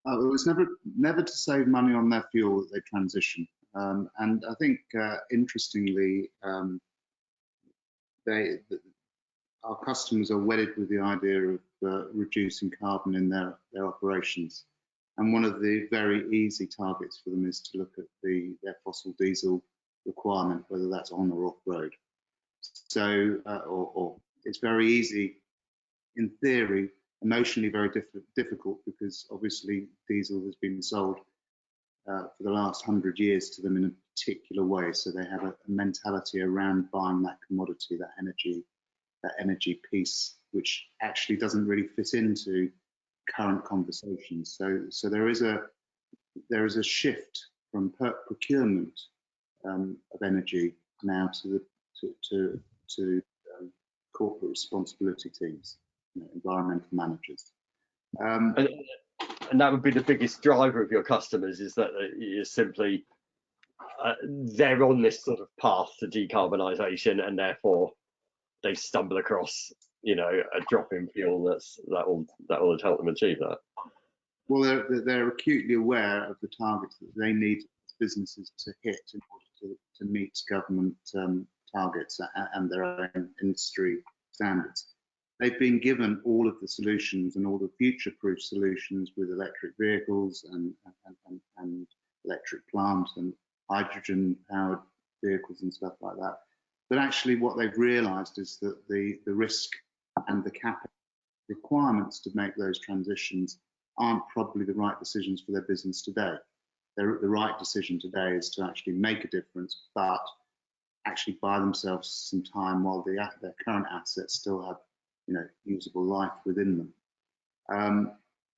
It was never to save money on their fuel that they transition. And I think, interestingly, our customers are wedded with the idea of reducing carbon in their operations. And one of the very easy targets for them is to look at their fossil diesel requirement, whether that's on or off road. So, or it's very easy, in theory, emotionally very difficult, because obviously diesel has been sold for the last 100 years to them in a particular way. So they have a mentality around buying that commodity, that energy piece, which actually doesn't really fit into current conversations. So there is a shift from procurement of energy now to corporate responsibility teams, you know, environmental managers. and that would be the biggest driver of your customers, is that you're simply they're on this sort of path to decarbonisation, and therefore they stumble across, you know, a drop in fuel that will help them achieve that. Well, they're acutely aware of the targets that they need businesses to hit in order to meet government targets and their own industry standards. They've been given all of the solutions and all the future-proof solutions with electric vehicles and electric plants and hydrogen-powered vehicles and stuff like that. But actually what they've realised is that the risk and the capital requirements to make those transitions aren't probably the right decisions for their business today. The right decision today is to actually make a difference, but actually buy themselves some time while their current assets still have, you know, usable life within them.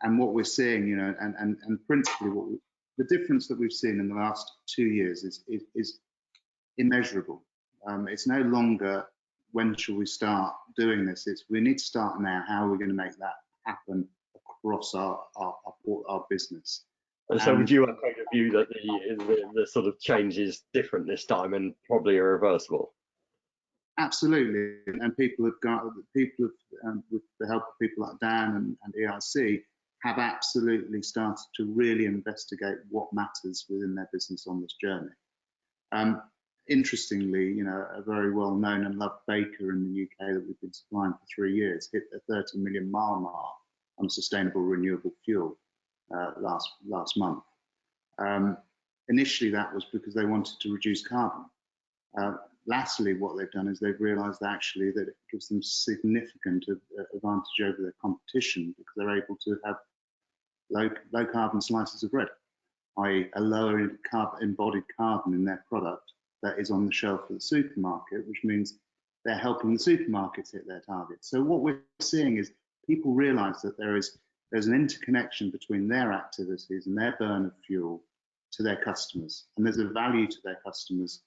And what we're seeing, you know, and principally the difference that we've seen in the last 2 years is immeasurable. It's no longer when shall we start doing this. It's we need to start now. How are we going to make that happen across our business? And so would you have kind of view that the sort of change is different this time and probably irreversible? Absolutely, and people with the help of people like Dan and EIC have absolutely started to really investigate what matters within their business on this journey. Interestingly, you know, a very well-known and loved baker in the UK that we've been supplying for 3 years hit the 30 million mile mark on sustainable renewable fuel last month. Initially, that was because they wanted to reduce carbon. Lastly, what they've done is they've realised actually that it gives them significant advantage over their competition, because they're able to have low carbon slices of bread, i.e. a lower embodied carbon in their product that is on the shelf of the supermarket, which means they're helping the supermarkets hit their targets. So what we're seeing is people realise that there's an interconnection between their activities and their burn of fuel to their customers, and there's a value to their customers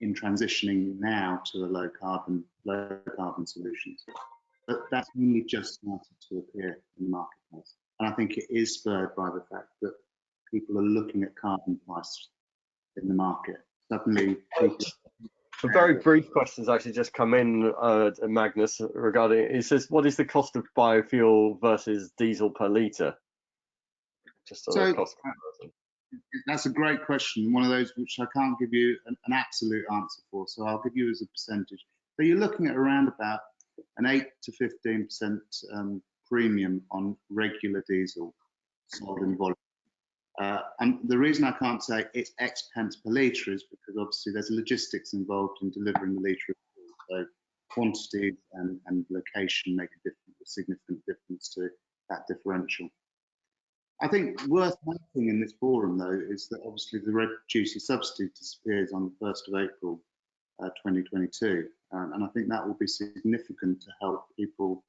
in transitioning now to the low carbon solutions. But that's only just started to appear in the marketplace, and I think it is spurred by the fact that people are looking at carbon price in the market. Suddenly, a very brief questions actually just come in, Magnus, regarding it. It says, what is the cost of biofuel versus diesel per litre? Just on a cost comparison. That's a great question, one of those which I can't give you an absolute answer for, so I'll give you as a percentage. So you're looking at around about an 8 to 15% premium on regular diesel sold in volume. And the reason I can't say it's X pence per litre is because obviously there's logistics involved in delivering the litre of fuel. So quantity and location make a significant difference to that differential. I think worth noting in this forum, though, is that obviously the red juicy subsidy disappears on the 1st of April 2022, and I think that will be significant to help people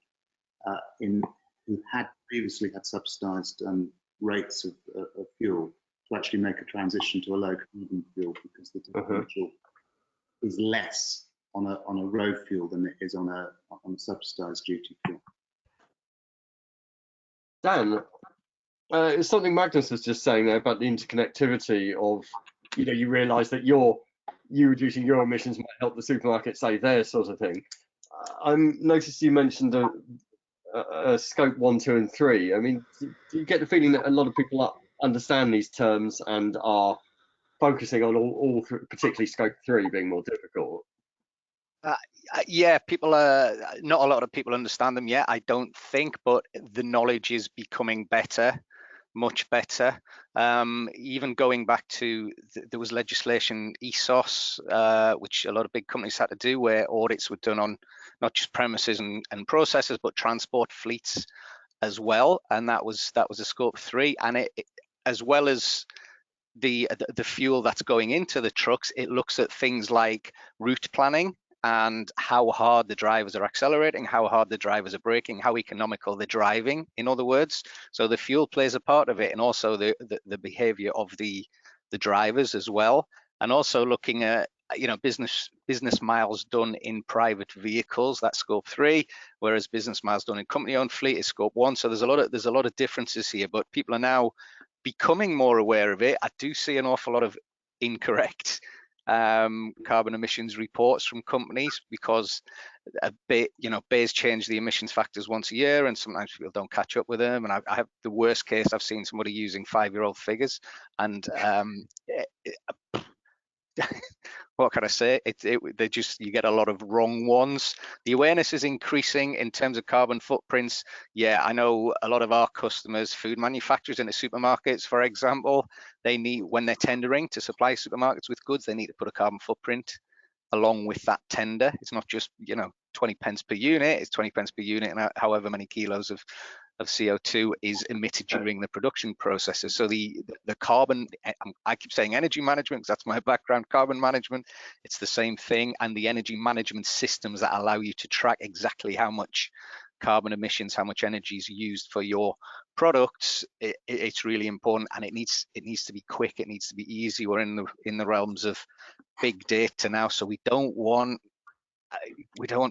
who had previously had subsidised rates of fuel to actually make a transition to a low carbon fuel, because the differential is less on a road fuel than it is on a subsidised duty fuel. Dan, it's something Magnus was just saying there about the interconnectivity of, you know, you realise that you reducing your emissions might help the supermarket save theirs, sort of thing. I noticed you mentioned scope 1, 2, and 3. I mean, do you get the feeling that a lot of people understand these terms and are focusing on all particularly scope 3 being more difficult? Yeah, people are not a lot of people understand them yet, I don't think, but the knowledge is becoming better, much better. Even going back to there was legislation, ESOS, which a lot of big companies had to do, where audits were done on not just premises and processes, but transport fleets as well, and that was a scope 3, and it as well as the fuel that's going into the trucks, it looks at things like route planning and how hard the drivers are accelerating, how hard the drivers are braking, how economical they're driving, in other words. So the fuel plays a part of it, and also the behavior of the drivers as well. And also looking at, business miles done in private vehicles, that's scope 3, whereas business miles done in company-owned fleet is scope 1. So there's a lot of differences here, but people are now becoming more aware of it. I do see an awful lot of incorrect carbon emissions reports from companies because BEIS change the emissions factors once a year, and sometimes people don't catch up with them. And I have the worst case, I've seen somebody using 5-year-old figures, and what can I say? You get a lot of wrong ones. The awareness is increasing in terms of carbon footprints. Yeah, I know a lot of our customers, food manufacturers in the supermarkets, for example, they need, when they're tendering to supply supermarkets with goods, they need to put a carbon footprint along with that tender. It's not just 20 pence per unit, it's 20 pence per unit and however many kilos of CO2 is emitted during the production processes. So the carbon, I keep saying energy management because that's my background, carbon management, it's the same thing. And the energy management systems that allow you to track exactly how much carbon emissions, how much energy is used for your products, it's really important, and it needs to be quick, it needs to be easy. We're in the realms of big data now, so we don't want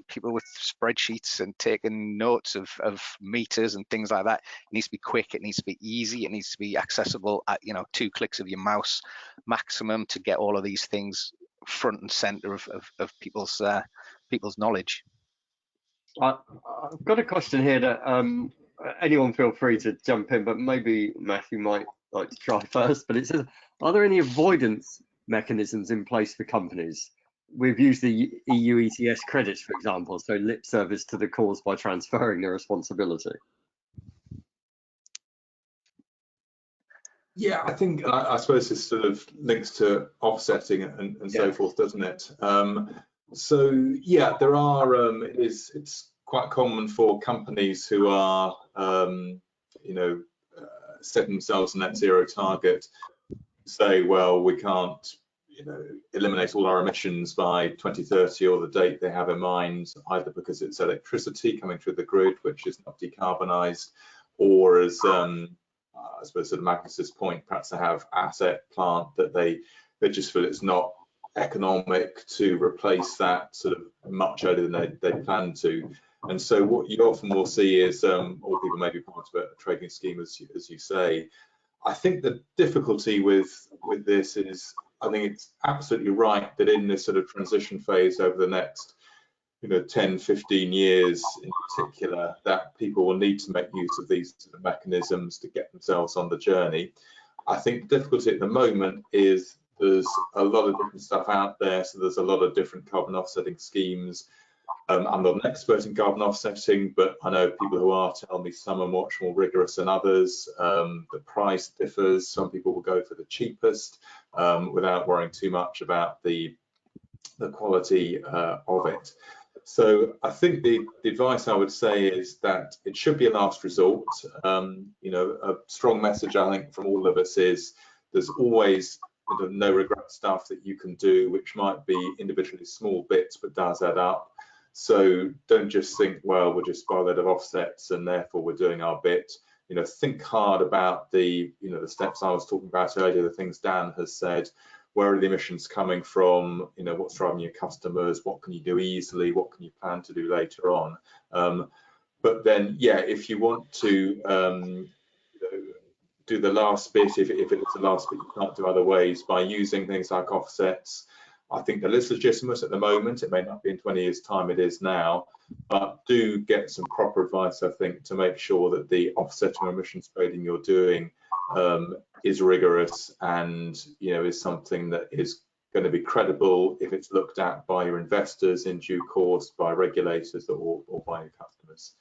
people with spreadsheets and taking notes of meters and things like that. It needs to be quick, it needs to be easy, it needs to be accessible at 2 clicks of your mouse maximum to get all of these things front and center of people's knowledge. I've got a question here that anyone feel free to jump in, but maybe Matthew might like to try first. But it says, are there any avoidance mechanisms in place for companies? We've used the EU ETS credits, for example, so lip service to the cause by transferring the responsibility. Yeah, I think I suppose this sort of links to offsetting and so forth, doesn't it? So yeah, there are. It's quite common for companies who are setting themselves a net zero target, say, well, we can't eliminate all our emissions by 2030 or the date they have in mind, either because it's electricity coming through the grid which is not decarbonised, or as I suppose sort of Magnus's point, perhaps they have asset plant that they just feel it's not economic to replace that sort of much earlier than they plan to. And so what you often will see is all people may be part of a trading scheme, as you say. I think the difficulty with this is, I think it's absolutely right that in this sort of transition phase over the next 10, 15 years in particular, that people will need to make use of these sort of mechanisms to get themselves on the journey. I think the difficulty at the moment is there's a lot of different stuff out there, so there's a lot of different carbon offsetting schemes. I'm not an expert in carbon offsetting, but I know people who are tell me some are much more rigorous than others. The price differs. Some people will go for the cheapest without worrying too much about the quality of it. So I think the advice I would say is that it should be a last resort. A strong message I think from all of us is there's always no regret stuff that you can do, which might be individually small bits but does add up. So don't just think, well, we'll just buy a load of offsets and therefore we're doing our bit. Think hard about the steps I was talking about earlier, the things Dan has said. Where are the emissions coming from? What's driving your customers? What can you do easily? What can you plan to do later on? But then, yeah, if you want to do the last bit, if it's the last bit you can't do other ways, by using things like offsets, I think that is legitimate at the moment. It may not be in 20 years' time, it is now, but do get some proper advice, I think, to make sure that the offsetting emissions trading you're doing is rigorous and is something that is going to be credible if it's looked at by your investors in due course, by regulators or by your customers.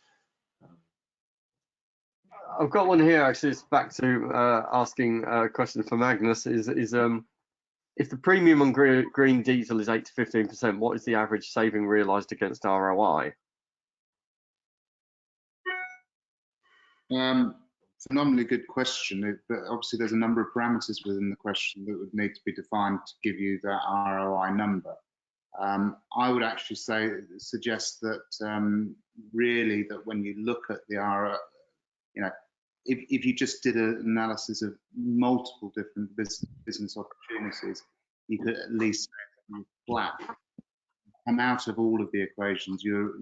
I've got one here actually. It's back to asking a question for Magnus. If the premium on green diesel is 8 to 15%, what is the average saving realised against ROI? Phenomenally good question, but obviously there's a number of parameters within the question that would need to be defined to give you that ROI number. I would actually suggest that really that when you look at the ROI, if you just did an analysis of multiple different business opportunities, you could at least save flat. Come out of all of the equations, you're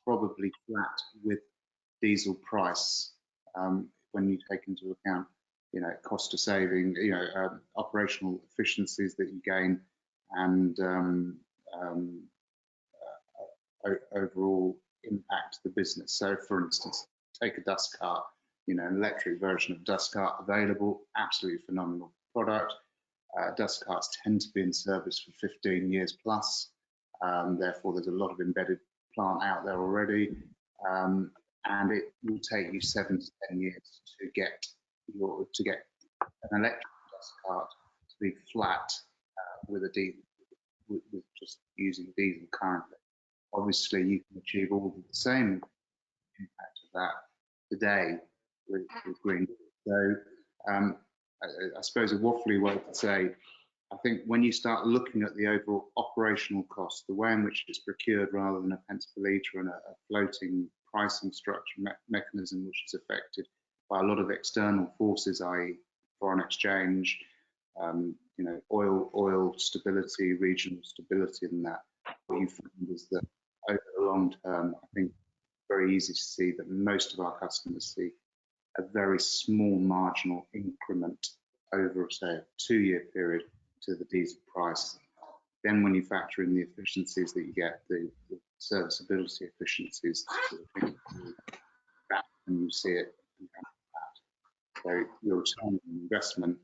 probably flat with diesel price when you take into account, cost of saving, operational efficiencies that you gain, and overall impact the business. So, for instance, take a dust cart, an electric version of dust cart available, absolutely phenomenal product. Dust carts tend to be in service for 15 years plus. Therefore, there's a lot of embedded plant out there already, and it will take you 7 to 10 years to get an electric dust cart to be flat with just using diesel currently. Obviously, you can achieve all of the same impact of that today with green. So, I suppose a waffly way to say, I think when you start looking at the overall operational cost, the way in which it's procured rather than a pence per litre and a floating pricing structure mechanism, which is affected by a lot of external forces, i.e. foreign exchange, oil stability, regional stability, and that, what you find is that over the long term, I think it's very easy to see that most of our customers see a very small marginal increment over, say, a 2-year period to the diesel price. Then when you factor in the efficiencies that you get, the serviceability efficiencies, and you see it. So your return on investment,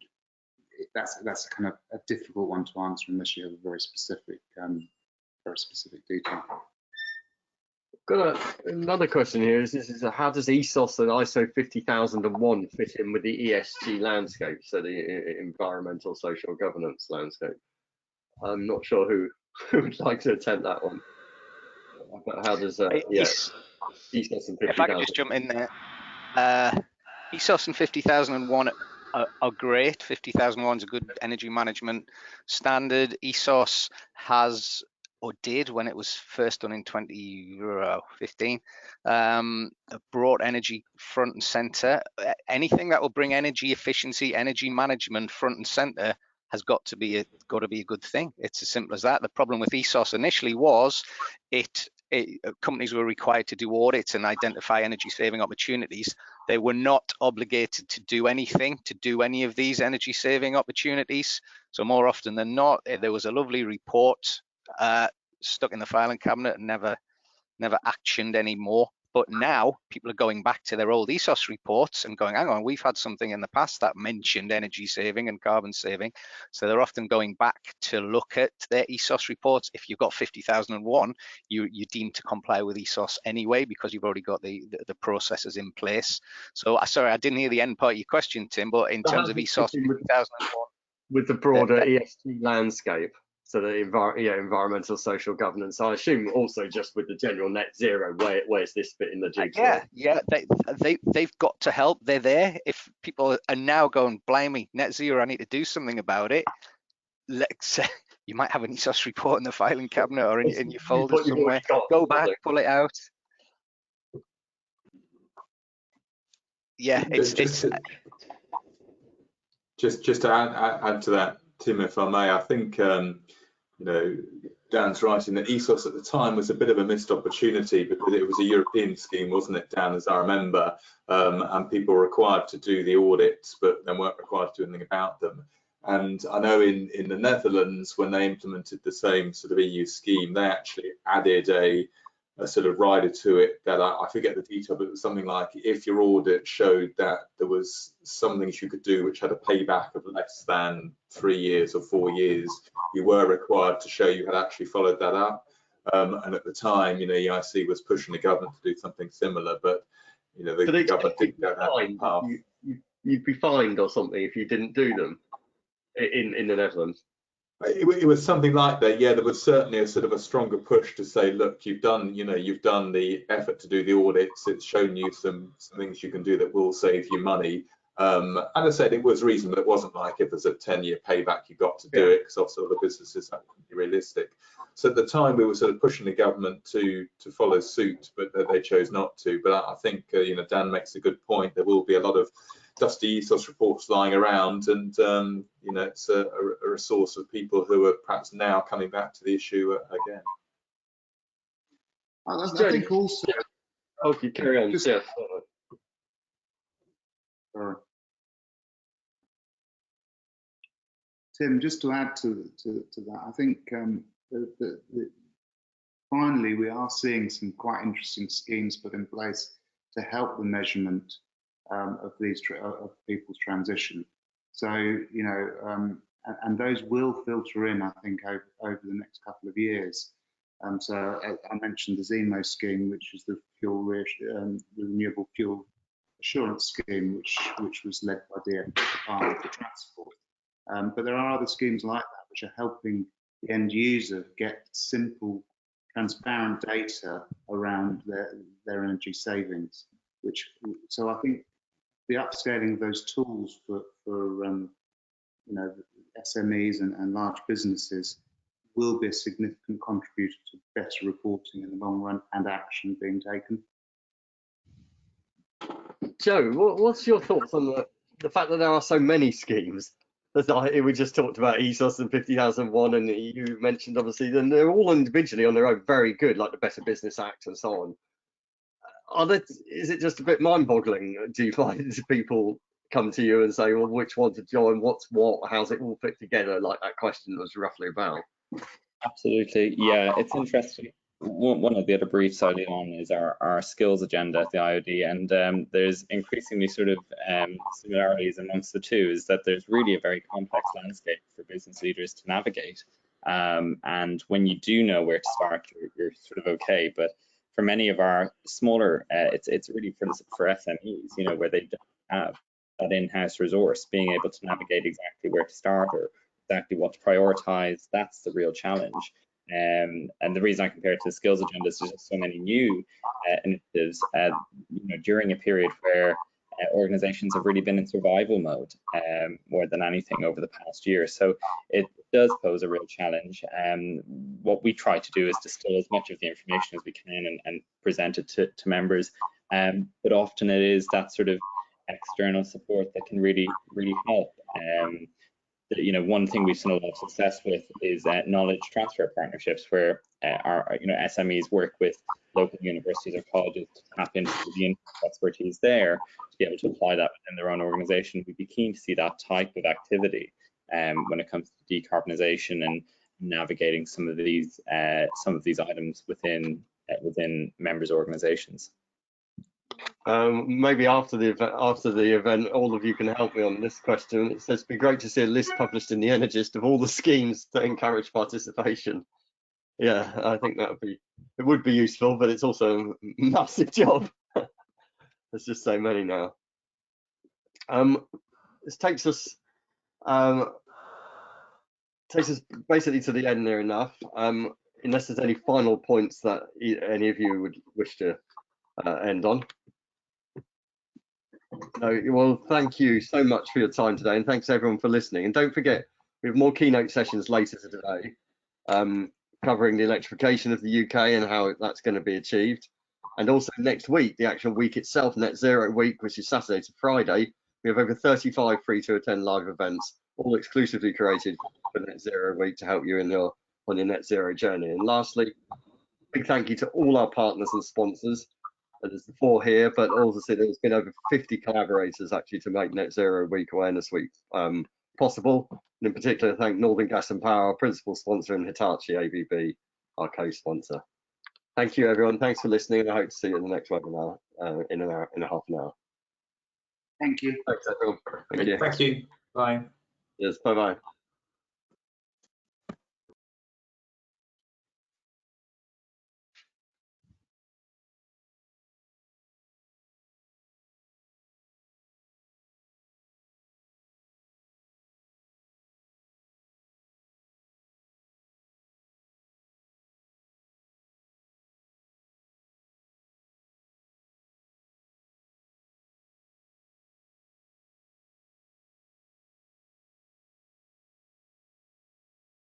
that's kind of a difficult one to answer unless you have a very specific detail. Got another question here. This is how does ESOS and ISO 50001 fit in with the ESG landscape, so the environmental social governance landscape? I'm not sure who would like to attempt that one. But how does ESOS and 50,000? If I could just jump in there, ESOS and 50,001 are great. 50,001 is a good energy management standard. ESOS has, or did when it was first done in 2015, brought energy front and center. Anything that will bring energy efficiency, energy management front and center has got to be a good thing. It's as simple as that. The problem with ESOS initially was companies were required to do audits and identify energy saving opportunities. They were not obligated to do anything to do any of these energy saving opportunities. So more often than not, there was a lovely report stuck in the filing cabinet and never actioned anymore. But now people are going back to their old ESOS reports and going, hang on, we've had something in the past that mentioned energy saving and carbon saving. So they're often going back to look at their ESOS reports. If you've got 50,001, you're deemed to comply with ESOS anyway, because you've already got the processes in place. So sorry, I didn't hear the end part of your question, Tim, but in terms of ESOS 50,001. With the broader ESG landscape, so the environmental social governance, I assume also just with the general net zero, where's this fit in the jigsaw? Yeah, they've got to help. They're there. If people are now going, blimey, net zero, I need to do something about it. You might have an ESOS report in the filing cabinet or in your folder somewhere. Go back, pull it out. Yeah, just to add to that, Tim, if I may, I think Dan's right in that ESOS at the time was a bit of a missed opportunity because it was a European scheme, wasn't it, Dan, as I remember, and people were required to do the audits, but then weren't required to do anything about them. And I know in the Netherlands, when they implemented the same sort of EU scheme, they actually added a sort of rider to it that I forget the detail, but it was something like if your audit showed that there was some things you could do which had a payback of less than 3 years or 4 years, you were required to show you had actually followed that up. And at the time, EIC was pushing the government to do something similar, but the government didn't go that path. You'd be fined or something if you didn't do them in the Netherlands. It was something like that. Yeah, there was certainly a sort of a stronger push to say, look, you've done the effort to do the audits. It's shown you some things you can do that will save you money. And I said it was reasonable. It wasn't like if there's a 10-year payback, you got to do it, because also the businesses that wouldn't be realistic. So at the time, we were sort of pushing the government to follow suit, but they chose not to. But I think Dan makes a good point. There will be a lot of dusty ESOS reports lying around, and you know, it's a resource of people who are perhaps now coming back to the issue again. I think also. Okay, carry on. Just, Yes. Sorry. Tim, just to add to that, I think finally we are seeing some quite interesting schemes put in place to help the measurement of these of people's transition. So, you know, and those will filter in, I think, over the next couple of years. So I mentioned the ZEMO scheme, which is the renewable fuel assurance scheme, which was led by the Department for Transport. But there are other schemes like that which are helping the end user get simple, transparent data around their energy savings. So I think the upscaling of those tools for you know, SMEs and large businesses will be a significant contributor to better reporting in the long run and action being taken. Joe, what's your thoughts on the fact that there are so many schemes? We just talked about ESOS and 50,001, and you mentioned obviously, and they're all individually on their own very good, like the Better Business Act and so on. Is it just a bit mind-boggling? Do you find people come to you and say, well, which one to join, what's what, how's it all fit together, like that question was roughly about? Absolutely, yeah, it's interesting. One of the other briefs I lead on is our skills agenda at the IOD, and there's increasingly sort of similarities amongst the two, is that there's really a very complex landscape for business leaders to navigate. And when you do know where to start, you're sort of okay. But for many of our smaller, it's really for SMEs, you know, where they don't have that in-house resource, being able to navigate exactly where to start or exactly what to prioritize. That's the real challenge. And the reason I compare it to the skills agenda is there's just so many new initiatives, you know, during a period where organizations have really been in survival mode more than anything over the past year. So it does pose a real challenge. What we try to do is distill as much of the information as we can and present it to members. But often it is that sort of external support that can really help. You know, one thing we've seen a lot of success with is knowledge transfer partnerships, where our SMEs work with local universities or colleges to tap into the expertise there to be able to apply that within their own organisation. We'd be keen to see that type of activity when it comes to decarbonisation and navigating some of these items within members' organisations. Maybe after the event, all of you can help me on this question. It says, it'd be great to see a list published in the Energist of all the schemes that encourage participation. Yeah, I think it would be useful, but it's also a massive job. There's just so many now. This takes us basically to the end near enough. Unless there's any final points that any of you would wish to end on. No, well, thank you so much for your time today, and thanks everyone for listening. And don't forget, we have more keynote sessions later today, covering the electrification of the UK and how that's going to be achieved. And also next week, the actual week itself, Net Zero Week, which is Saturday to Friday, we have over 35 free to attend live events, all exclusively created for Net Zero Week to help you on your net zero journey. And lastly, big thank you to all our partners and sponsors. There's the 4 here, but also there's been over 50 collaborators actually to make Net Zero Week Awareness Week possible. And in particular, thank Northern Gas and Power, our principal sponsor, and Hitachi ABB, our co-sponsor. Thank you, everyone. Thanks for listening, and I hope to see you in the next webinar in half an hour. Thank you. Thanks, everyone. Thank you. Bye. Yes, bye-bye.